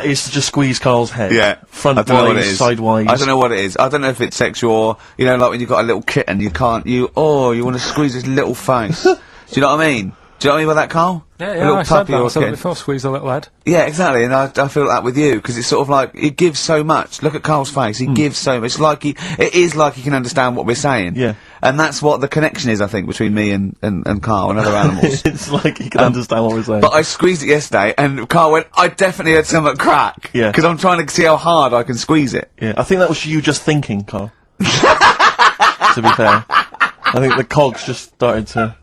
is to just squeeze Karl's head. Yeah. I don't know what it Frontwise, is. sidewise. I don't know what it is. I don't know if it's sexual or, you know, like when you've got a little kitten, you want to squeeze his little face. Do you know what I mean? Do you know what I mean by that, Karl? Yeah, I said that. I said it before, squeeze a little head. Yeah, exactly, and I feel that with you, because it's sort of like, it gives so much. Look at Carl's face, he gives so much. It is like he can understand what we're saying. Yeah. And that's what the connection is, I think, between me and Carl and other animals. It's like he can understand what we're saying. But I squeezed it yesterday, and Carl went, I definitely had something crack. Yeah. Because I'm trying to see how hard I can squeeze it. Yeah, I think that was you just thinking, Carl. To be fair. I think the cogs just started to...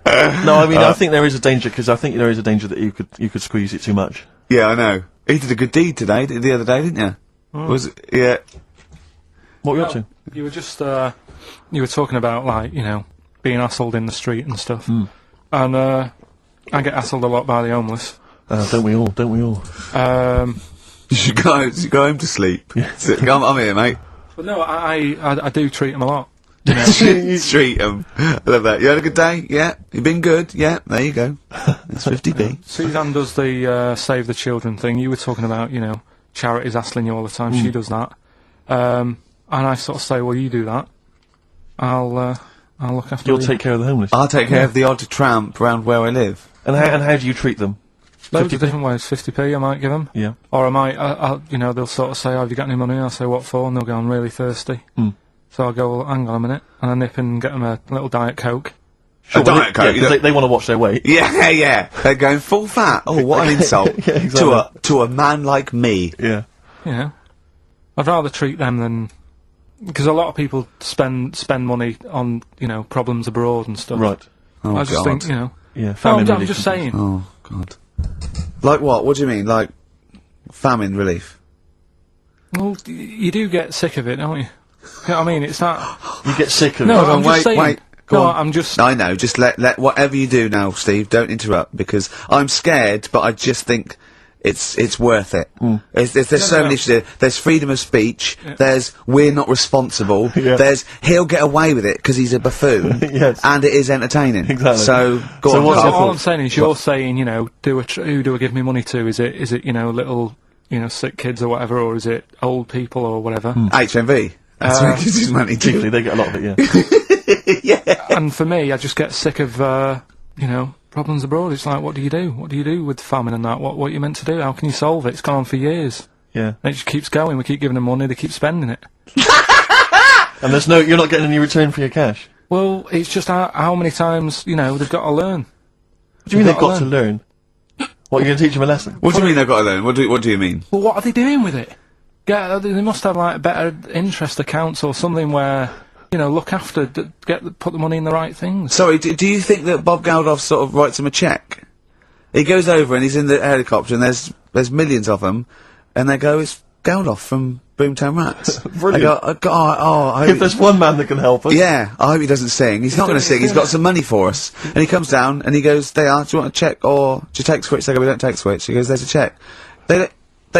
No, I mean, I think there is a danger, because I think there is a danger that you could squeeze it too much. Yeah, I know. He did a good deed today, the other day, didn't you? Was it? Yeah. What were you up to? You were just, you were talking about, like, you know, being hassled in the street and stuff. And, I get hassled a lot by the homeless. Don't we all? You should go home to sleep. Yeah. I'm here, mate. But no, I do treat them a lot. You treat them. I love that. You had a good day? Yeah. You been good? Yeah. There you go. It's 50p. Suzanne does the Save the Children thing. You were talking about, you know, charities hassling you all the time. She does that. And I sort of say, well, you do that. I'll look after You'll take care of the homeless. I'll take care of the odd tramp around where I live. And how do you treat them? Loads of different ways. 50p I might give them. Yeah. Or I might, you know, they'll sort of say, oh, have you got any money? I'll say, what for? And they'll go, I'm really thirsty. So I'll go, well, hang on a minute. And I nip and get them a little Diet Coke. Sure, Diet Coke? Yeah, they want to watch their weight. Yeah, yeah. They're going full fat. Oh, what an insult. Yeah, exactly. To a man like me. Yeah. You know. I'd rather treat them than... Because a lot of people spend money on, you know, problems abroad and stuff. Right. Oh, I just think, you know... Yeah, No, famine I'm relief just and saying. Oh, God. Like what? What do you mean? Like famine relief? Well, you do get sick of it, don't you? You know what I mean? It's that... You get sick of No, it. I'm just saying. Wait. Go No, on. I'm just... I know, just let whatever you do now, Steve, don't interrupt, because I'm scared, but I just think it's worth it. There's so many issues. There's freedom of speech, there's we're not responsible, there's he'll get away with it because he's a buffoon, Yes. and it is entertaining. Exactly. So, go So on, what's Carl. your all I'm saying is you're saying, you know, who do I give me money to? Is it, you know, little, you know, sick kids or whatever, or is it old people or whatever? HMV. That's where he gives his money to. Chiefly, they get a lot of it, yeah. Yeah. And for me, I just get sick of, you know, problems abroad. It's like, what do you do? What do you do with famine and that? What you meant to do? How can you solve it? It's gone on for years. Yeah. And it just keeps going. We keep giving them money, they keep spending it. And you're not getting any return for your cash. Well, it's just how many times, you know, they've got to learn. What do you mean they've got to learn? What, you're going to teach them a lesson? What do you mean they've got to learn? What do you mean? Well, what are they doing with it? Yeah, they must have, like, better interest accounts or something where, you know, look after, put the money in the right things. Sorry, do you think that Bob Geldof sort of writes him a cheque? He goes over and he's in the helicopter and there's millions of them, and they go, it's Geldof from Boomtown Rats. Brilliant. I go, I hope If there's one man that can help us. yeah, I hope he doesn't sing. He's not going to sing. He's got some money for us. And he comes down and he goes, do you want a cheque or do you take Switch? They go, we don't take Switch. He goes, there's a cheque. They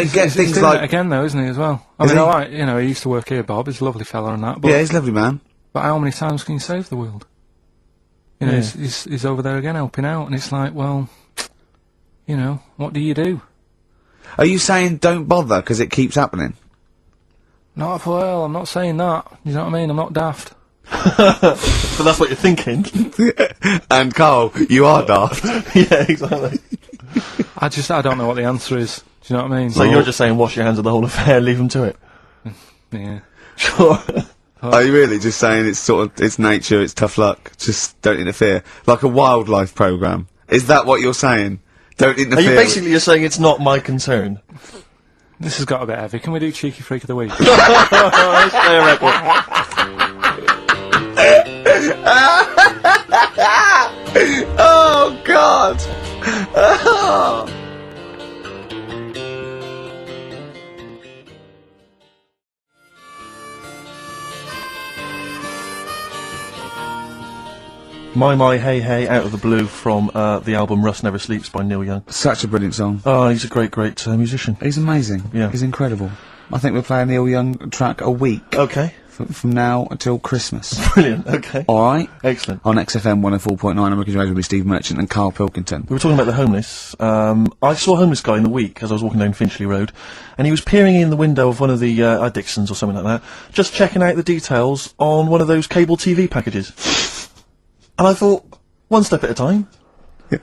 get He's things doing like... it again, though, isn't he, as well? I Is mean, he? alright, you know, he used to work here, Bob. He's a lovely fella and that. But, Yeah, he's a lovely man. but how many times can you save the world? You know, Yeah. he's over there again helping out, and it's like, well, you know, what do you do? Are you saying don't bother because it keeps happening? Not well, I'm not saying that. You know what I mean? I'm not daft. But that's what you're thinking. And Carl, you are daft. Yeah, exactly. I don't know what the answer is. Do you know what I mean? So you're just saying wash your hands of the whole affair, leave them to it. Yeah. Sure. Are you really just saying it's nature, it's tough luck, just don't interfere? Like a wildlife programme. Is that what you're saying? Don't Are interfere. you basically you're saying it's not my concern? This has got a bit heavy. Can we do Cheeky Freak of the Week? Oh, God! Oh. My Hey Hey out of the blue from the album Rust Never Sleeps by Neil Young. Such a brilliant song. Oh, he's a great musician. He's amazing. Yeah. He's incredible. I think we'll play a Neil Young track a week. Okay. From now until Christmas. Brilliant, okay. Alright? Excellent. On XFM 104.9, American Radio with Steve Merchant and Karl Pilkington. We were talking about the homeless. I saw a homeless guy in the week as I was walking down Finchley Road, and he was peering in the window of one of the Dixons or something like that, just checking out the details on one of those cable TV packages. And I thought, one step at a time.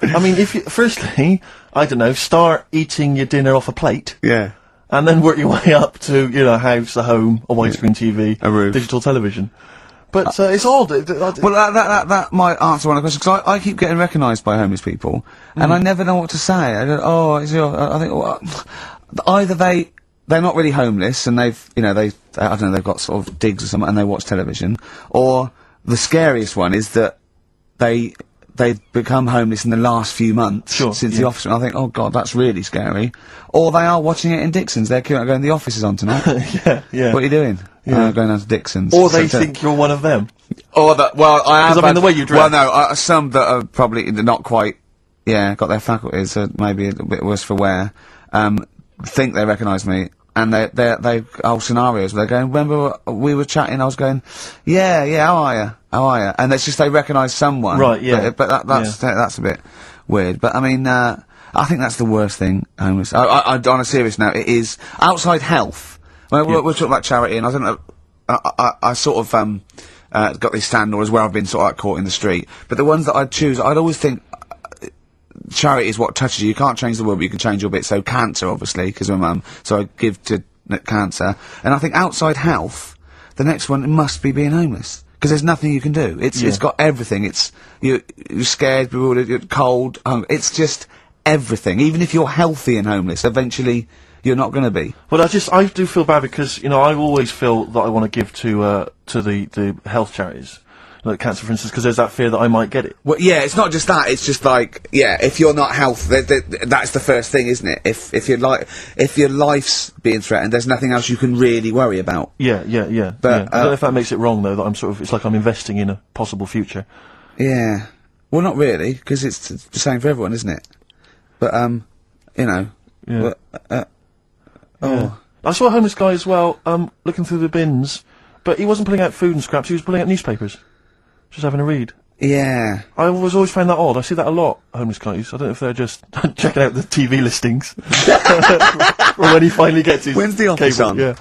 I mean, firstly, I don't know, start eating your dinner off a plate. Yeah. And then work your way up to, a house, a home, a widescreen TV, a roof, digital television. But it's odd. Well, that might answer one of the questions, because I keep getting recognised by homeless people, and I never know what to say. I go, oh, it's your... I think, well, either they're not really homeless, and they've, I don't know, they've got sort of digs or something, and they watch television, or the scariest one is that they've become homeless in the last few months since the office, and I think, oh god, that's really scary. Or they are watching it in Dixon's, they're queuing up going, the office is on tonight. yeah. What are you doing? Yeah. Going down to Dixon's. Or they think you're one of them. Or that, well, I have... Because, I mean, the way you dress... Well, no, some that are probably not quite, got their faculties, so maybe a bit worse for wear, think they recognise me, and they whole scenarios where they're going, remember we were chatting, I was going, yeah, how are you? And it's just they recognise someone. Right, yeah. But that's a bit weird. But, I mean, I think that's the worst thing, homeless. On a serious note, it is outside health. We're talking about charity, and I don't know, I sort of, got these standards where I've been sort of like caught in the street. But the ones that I'd choose, I'd always think, charity is what touches you. You can't change the world, but you can change your bit. So cancer, obviously, because my mum, so I give to cancer. And I think outside health, the next one must be being homeless. Because there's nothing you can do. It's got everything. You're scared, bewildered, you're cold, it's just everything. Even if you're healthy and homeless, eventually you're not going to be. Well, I do feel bad because, I always feel that I want to give to the health charities. Like cancer, for instance, because there's that fear that I might get it. Well, yeah, it's not just that. It's just like, if you're not healthy, that's the first thing, isn't it? If your life's being threatened, there's nothing else you can really worry about. Yeah. But I don't know if that makes it wrong though. That I'm sort of, it's like I'm investing in a possible future. Yeah. Well, not really, because it's the same for everyone, isn't it? But Yeah. But, Yeah. I saw a homeless guy as well, looking through the bins, but he wasn't pulling out food and scraps. He was pulling out newspapers. Just having a read. Yeah. I always found that odd. I see that a lot, homeless guys. I don't know if they're just checking out the TV listings. Or when he finally gets his When's the office cable, on? Yeah.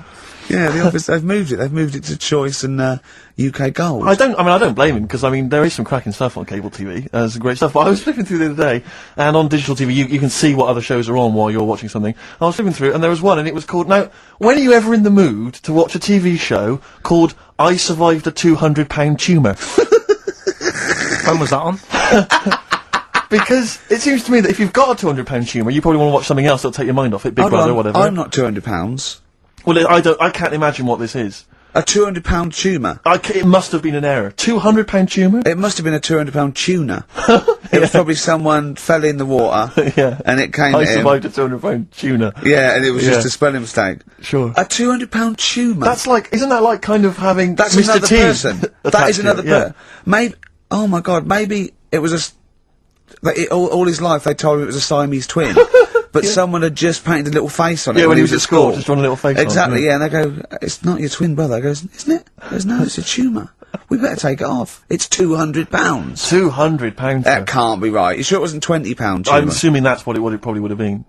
Yeah, the office, they've moved it. They've moved it to Choice and, UK Gold. I don't blame him, because, there is some cracking stuff on cable TV. There's some great stuff. But I was flipping through the other day, and on digital TV, you can see what other shows are on while you're watching something. I was flipping through, and there was one, and it was called, now, when are you ever in the mood to watch a TV show called I Survived a £200 Tumour? When was that on? Because it seems to me that if you've got a £200 tumour, you probably want to watch something else that'll take your mind off it, Big Brother or whatever. I'm not £200. Well, I can't imagine what this is. A £200 tumour? It must have been an error. £200 tumour? It must have been a £200 tuna. It was probably someone fell in the water, and it came I to him. survived a £200 tuna. Yeah, and it was just a spelling mistake. Sure. A £200 tumour? That's like, isn't that like kind of having That's Mr. another T person. That is another person. Yeah. Maybe, oh my god, maybe it was all his life they told him it was a Siamese twin. But someone had just painted a little face on it when he was at school. Just drawn a little face exactly, on it. Yeah, and they go, it's not your twin brother. He goes, isn't it? He goes, no, it's a tumour. We better take it off. It's £200. £200? That can't be right. You sure it wasn't £20 tumour? I'm assuming that's what it probably would have been.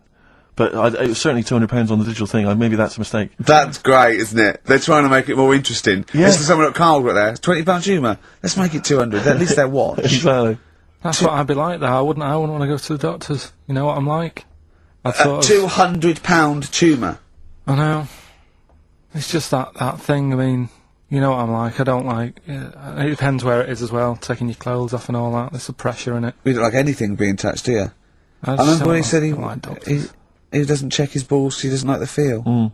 But it was certainly £200 on the digital thing. Maybe that's a mistake. That's great, isn't it? They're trying to make it more interesting. Yeah. It's for someone at Carl got there. £20 tumour. Let's make it 200. At least they're watch. Exactly. That's what I'd be like though. I wouldn't want to go to the doctors. You know what I'm like? A £200 tumour. I know. It's just that thing, I mean, you know what I'm like, I don't like, it depends where it is as well, taking your clothes off and all that, there's some pressure in it. You don't like anything being touched, do you? I remember when he said he doesn't check his balls, he doesn't like the feel.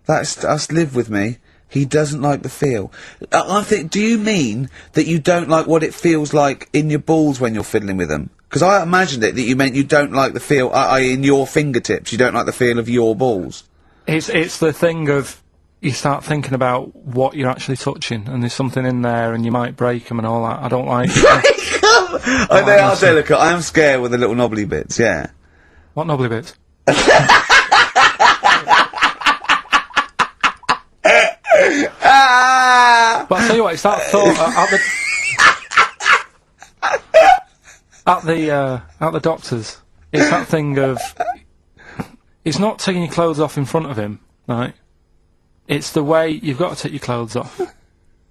That's live with me. He doesn't like the feel. I think, do you mean that you don't like what it feels like in your balls when you're fiddling with them? Because I imagined it that you meant you don't like the feel, in your fingertips, you don't like the feel of your balls. It's the thing of, you start thinking about what you're actually touching, and there's something in there, and you might break them and all that. I don't like Break them! They are delicate. I am scared with the little knobbly bits, yeah. What knobbly bits? But I'll tell you what, it's that thought at the doctor's. It's that thing of, it's not taking your clothes off in front of him, right? It's the way you've got to take your clothes off,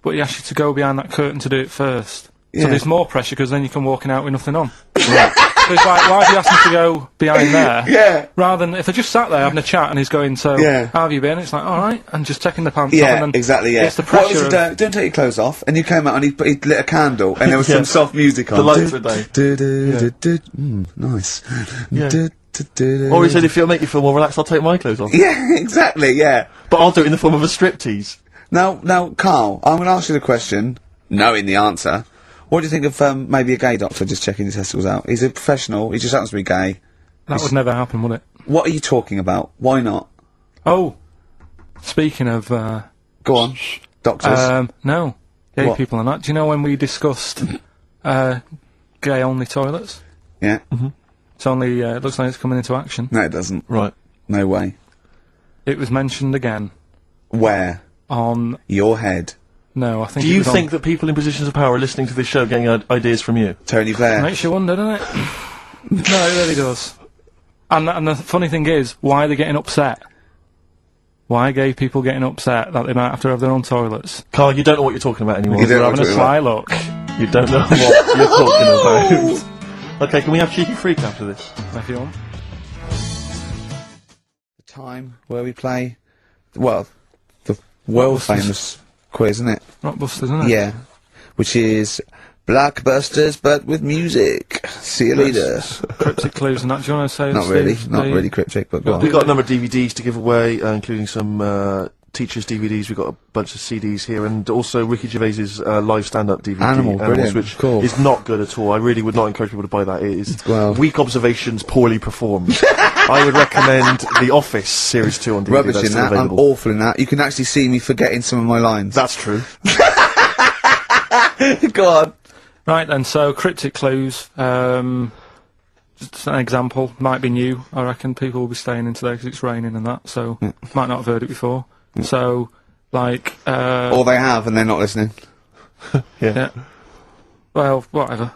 but he asks you to go behind that curtain to do it first. Yeah. So there's more pressure because then you come walking out with nothing on. Right. it's like, why have you asked me to go behind there? Yeah. Rather than, if I just sat there having a chat and he's going, so, Yeah. how have you been? It's like, alright, and just taking the pants off Yeah, and then... exactly, yeah. It's the What was pressure he doing? Don't take your clothes off. And you came out and he lit a candle and there was Yeah. some soft music on. The lights were down. Nice. Yeah. Or he said, if it'll make you feel more relaxed, I'll take my clothes off. Yeah, exactly, yeah. But I'll do it in the form of a striptease. Now, Carl, I'm going to ask you the question, knowing the answer. What do you think of maybe a gay doctor just checking his testicles out? He's a professional, he just happens to be gay. That would never happen, would it? What are you talking about? Why not? Oh, speaking of, Go on. Doctors. no. Gay What? people and that. Do you know when we discussed, gay-only toilets? Yeah. It's only, it looks like it's coming into action. No, it doesn't. Right. No way. It was mentioned again Where? on... Your head. No, I think Do it you was think that people in positions of power are listening to this show getting ideas from you? Tony Blair. Makes you wonder, doesn't it? No, it really does. And the funny thing is, why are they getting upset? Why are gay people getting upset that they might have to have their own toilets? Carl, you don't know what you're talking about anymore. You don't They're know having a what sly look. You don't know what you're talking about. Okay, can we have Cheeky Freak after this? If you want. The time where we play, well, the world famous quiz, isn't it? Rockbusters, isn't it? Yeah. Which is Blockbusters, but with music. See you later. Cryptic clues and that. Do you want to say, Not Steve, really, the- not really cryptic, but go on. We've got a number of DVDs to give away, including some teachers' DVDs. We've got a bunch of CDs here, and also Ricky Gervais's live stand-up DVD, Animal, brilliant, which cool. is not good at all. I really would not encourage people to buy that. It is Well. weak observations, poorly performed. I would recommend The Office Series 2 on DVD. Rubbish That's in still that, I'm available. awful in that. You can actually see me forgetting some of my lines. That's true. Go on. Right then, so cryptic clues. Just an example, might be new. I reckon people will be staying in today because it's raining and that, so might not have heard it before. So, like, Or they have and they're not listening. yeah. Well, whatever.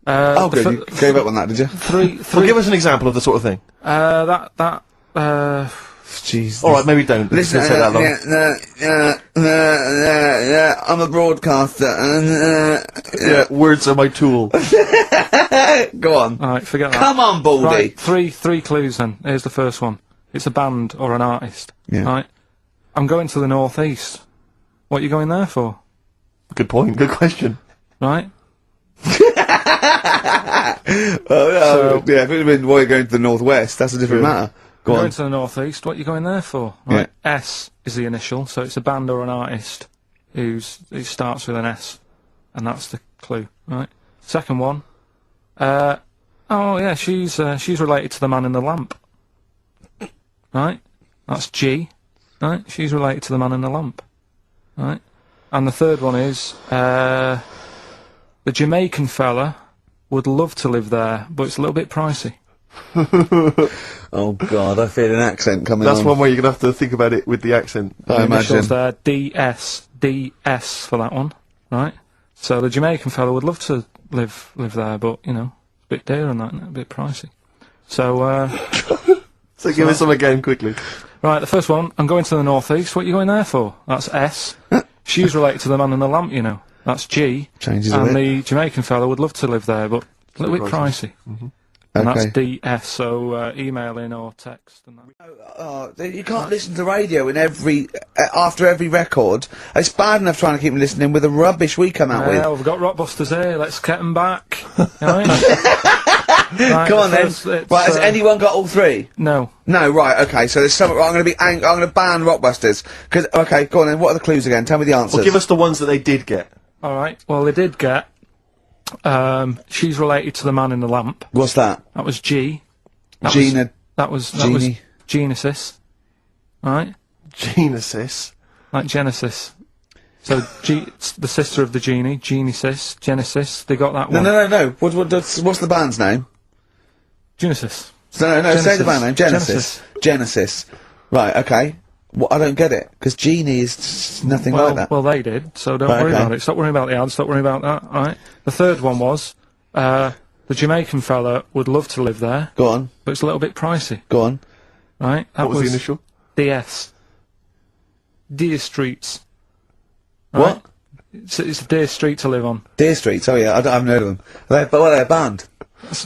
Oh, the good. You gave up on that, did you? Well, give us an example of the sort of thing. Jeez. All right, maybe don't. Listen, It's gonna say that long. I'm a broadcaster. Yeah, words are my tool. Go on. Alright, forget that. Come on, Baldy. Right, three clues then. Here's the first one. It's a band or an artist. Yeah. Right? I'm going to the northeast. What are you going there for? Good point. Good question. Right? Yeah, if it had been why you're going to the northwest, that's a different matter. Go Going on. to the northeast. What are you going there for? Right? S is the initial, so it's a band or an artist who starts with an S, and that's the clue. Right? Second one. Oh yeah, she's related to the man in the lamp. Right? That's G. Right? She's related to the man in the lamp. Right? And the third one is the Jamaican fella would love to live there, but it's a little bit pricey. Oh God, I feel an accent coming That's on. one where you're gonna have to think about it with the accent. I imagine. Initials there, DS for that one, right? So the Jamaican fella would love to live there, but you know, it's a bit dear and that, isn't it? A bit pricey. So So give us some again quickly. right, the first one, I'm going to the northeast. What are you going there for? That's S. She's related to the man in the lamp, you know. That's G. Changes a and bit. the Jamaican fella would love to live there, but a little bit pricey. And that's DS, so email in or text and that. Oh, you can't listen to radio in after every record. It's bad enough trying to keep me listening with the rubbish we come out with. Well, we've got Rockbusters here, let's get them back. Right? Right, Come on then. first, it's, Right, has anyone got all three? No. No, right, okay, so there's something, I'm gonna ban Rockbusters. Okay, go on then, what are the clues again? Tell me the answers. Well, give us the ones that they did get. Alright, well they did get, she's related to the man in the lamp. What's that? That was G. Gina. That was Genie. Genesis. Right? Genesis. Like Genesis. So it's the sister of the genie, Genesis, they got that one. No. What's the band's name? Genesis. No, say Genesis. the band name. Genesis. Right, okay. Well, I don't get it, because Genie is nothing like that. Well, they did, so don't Right, worry okay. about it. Stop worrying about the ads, stop worrying about that, alright? The third one was, the Jamaican fella would love to live there, Go on, but it's a little bit pricey, go on. right? That What was the initial? DS. Deer Streets. What? Right? It's a dear street to live on. Deer Streets, oh yeah, I haven't heard of them. They're a band.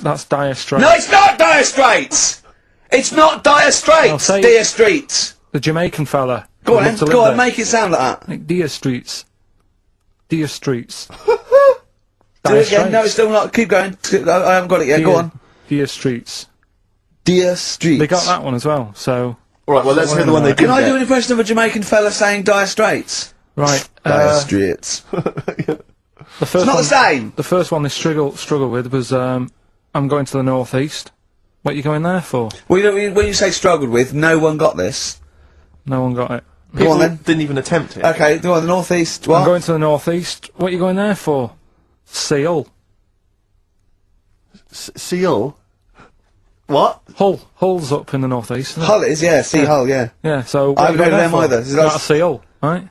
That's Dire Straits. No, it's not Dire Straits! It's not Dire Straits! say- Dire Streets! The Jamaican fella. Go on, I'd love to then. Go live on, there. make it sound like that. Like Dire Streets. Dire Streets. Do Dire it again. No, Straits. it's still not. Keep going. I haven't got it yet. Go on. Dire Streets. Dear Streets. They got that one as well, so... Alright, well, let's hear the one they did Can I get. do an impression of a Jamaican fella saying Dire Straits? Right, Dire Straits. the first It's not one, the same! The first one they struggled with was, I'm going to the northeast. What are you going there for? Well, you know, when you say struggled with, no one got this. No one got it. Go People on then. didn't even attempt it. Okay, go on, the northeast. I'm What? going to the northeast. What are you going there for? Seal. Seal? What? Hull's up in the northeast, isn't it? Hull is, yeah, Sea Hull, yeah. Yeah, so... what I are you haven't going heard of there them for? either. Is Not that- a seal, right?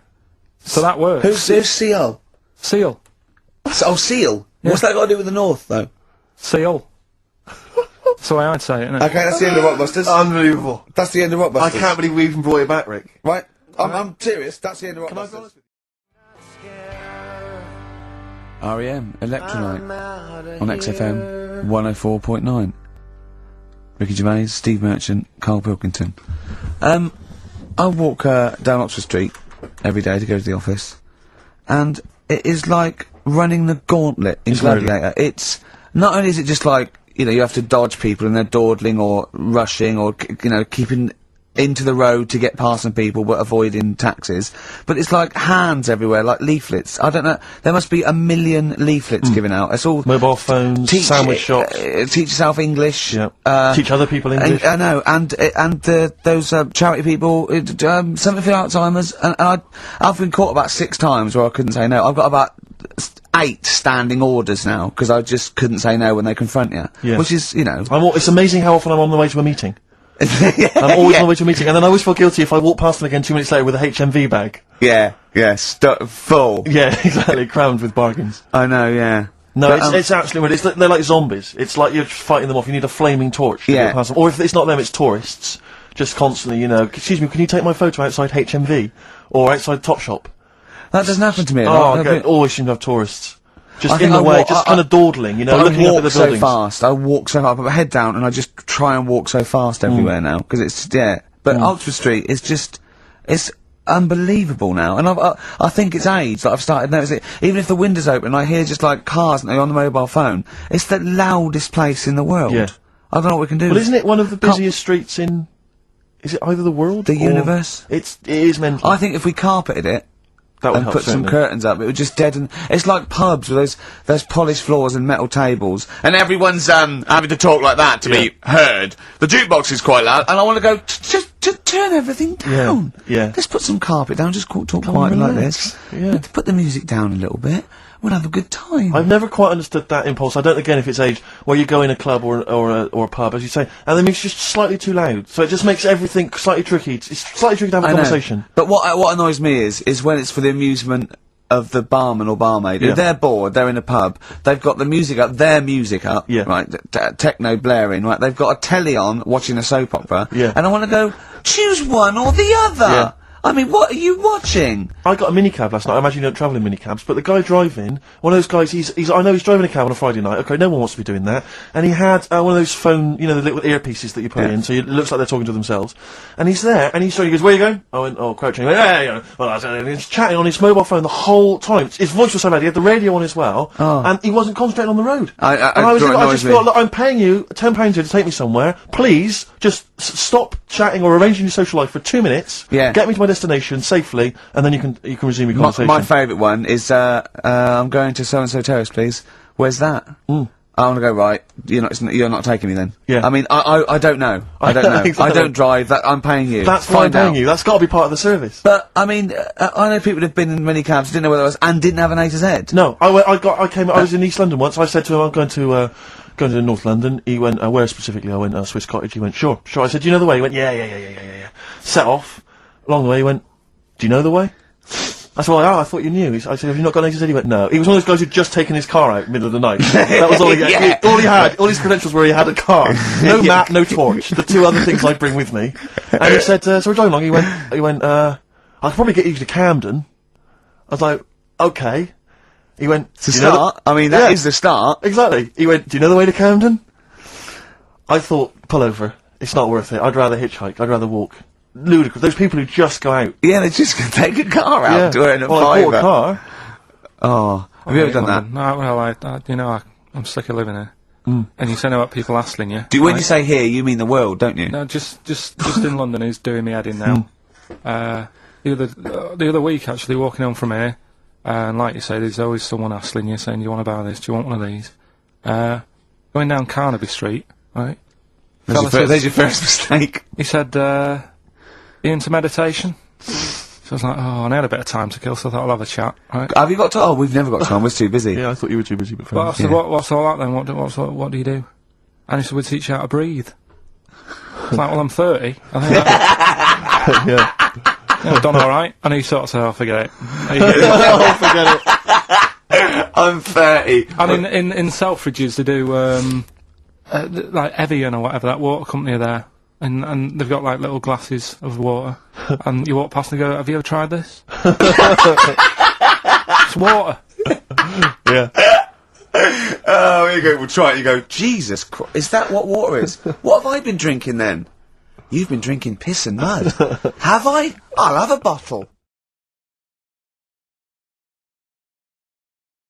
So that works. Who's Sea Hull? Seal. Oh, Seal. What's that got to do with the north, though? Seal. That's the way I'd say it, innit? Okay, that's the end of Rockbusters. Unbelievable. That's the end of Rockbusters. I can't believe we even brought it back, Rick. Right? I'm serious, that's the end of Can I be Rockbusters. honest with R.E.M. Electrolyte on XFM 104.9. Ricky Gervais, Steve Merchant, Karl Pilkington. I walk down Oxford Street every day to go to the office, and it is like running the gauntlet in Gladiator. It's not only is it just like, you know, you have to dodge people and they're dawdling or rushing or you know, keeping into the road to get past some people but avoiding taxis, but it's like hands everywhere, like leaflets. I don't know, there must be 1 million leaflets given out. It's all Mobile phones, sandwich shops. teach yourself English. Yeah. Teach other people English. I know, and those charity people, something for Alzheimer's, and I've been caught about 6 times where I couldn't say no. I've got about 8 standing orders now because I just couldn't say no when they confront you. Yeah. Which is, you know, It's amazing how often I'm on the way to a meeting. yeah, I'm always on the way to a meeting, and then I always feel guilty if I walk past them again 2 minutes later with a HMV bag. yeah, full. Yeah, exactly, crammed with bargains. I know, yeah. No, But, it's absolutely weird. They're like zombies. It's like you're fighting them off. You need a flaming torch to Yeah. get past them. Or if it's not them, it's tourists. Just constantly, you know, excuse me, can you take my photo outside HMV? Or outside Topshop? that doesn't happen to me. Oh, I okay. Always seem to have tourists. I Just think in the I way, walk- just I- kind of dawdling, you know, But looking I up walk at the so buildings. fast. I walk so fast. I put my head down and I just try and walk so fast everywhere now because it's But Oxford Street is just it's unbelievable now, and I think it's age that I've started noticing it. Even if the windows open, I hear just like cars and they're on the mobile phone. It's the loudest place in the world. Yeah. I don't know what we can do. Well, isn't it one of the Can't- busiest streets in... Is it either the world The or universe? It is mental. I think if we carpeted it That would and help, put some certainly. curtains up, it would just deaden. It's like pubs with those polished floors and metal tables, and everyone's having to talk like that to be heard. The jukebox is quite loud, and I want to go just turn everything down. yeah. Let's put some carpet down. Just talk on, quietly like relax. this. Yeah. Put the music down a little bit. We'll have a good time. I've never quite understood that impulse. I don't, again, if it's age, where you go in a club or a pub, as you say, and the music's just slightly too loud. So it just makes everything slightly tricky. It's slightly tricky to have a I know. conversation. But what annoys me is when it's for the amusement of the barman or barmaid. Yeah. If they're bored, they're in a pub, they've got the music up, their music up, Yeah. right, techno blaring, right, they've got a telly on, watching a soap opera, Yeah. and I want to go, choose one or the other! Yeah. I mean, what are you watching? I got a minicab last night. I imagine you don't travel in minicabs, but the guy driving, one of those guys, I know he's driving a cab on a Friday night. Okay, no one wants to be doing that. And he had one of those phone, you know, the little earpieces that you put in, so it looks like they're talking to themselves. And he's there, and he goes, where are you going? I went, oh, crouching. He went, yeah, yeah. Well, and he's chatting on his mobile phone the whole time. His voice was so loud. He had the radio on as well, and he wasn't concentrating on the road. I I just me. thought, look, I'm paying you £10 here to take me somewhere. Please, just stop chatting or arranging your social life for 2 minutes. Yeah. Get me to my destination safely, and then you can resume your conversation. My favourite one is, I'm going to so-and-so terrace, please. Where's that? I want to go, right, you're not taking me then. Yeah. I mean, I don't know. I don't know. Exactly. I don't drive, that I'm paying you. That's why I'm Find out. paying you. That's got to be part of the service. But, I mean, I know people who've been in many cabs, didn't know where I was, and didn't have an A to Z. No, I was in East London once. I said to him, I'm going to North London. He went, where specifically? I went, Swiss Cottage. He went, sure. I said, do you know the way? He went, yeah. Set off. Along the way, he went, do you know the way? I said, well, I thought you knew. I said, have you not got an A to Z? He went, no. He was one of those guys who'd just taken his car out middle of the night. That was all he had. Yeah. All he had, all his credentials were he had a car. No map, no torch. The 2 other things I bring with me. And he said, so we're driving along. He went, I could probably get you to Camden. I was like, okay. He went, It's a "Do you know start. I mean, that Yeah. is the start. Exactly. He went, do you know the way to Camden? I thought, pull over. It's not worth it. I'd rather hitchhike. I'd rather walk. Ludicrous. Those people who just go out. Yeah, they're just gonna take a car out, do it in a well, I bought fiver. a car. Oh, have you ever done that? No, well, I'm sick of living here. And you say no about people hassling you. When you say here, you mean the world, don't you? No, just in London, who's doing me head in now. The other week, actually, walking home from here, and like you say, there's always someone hassling you, saying, do you want to buy this? Do you want one of these? Going down Carnaby Street, right? There's your first mistake. He said, you into meditation? So I was like, oh, and I had a bit of time to kill, so I thought I'll have a chat, right? Have you got time? Oh, we've never got time. We're too busy. Yeah, I thought you were too busy, but But I said, what's all that then? What do you do? And he said, we teach you how to breathe. I was like, well, I'm 30. I think yeah. I've done alright. And he sort of said, oh, forget it. Oh, forget it. I'm 30. And in Selfridges, they do, like Evian or whatever, that water company are there. And they've got like little glasses of water. And you walk past and go, have you ever tried this? It's water. Yeah. Oh, here you go. We'll try it. You go, Jesus Christ. Is that what water is? What have I been drinking then? You've been drinking piss and mud. Have I? I'll have a bottle.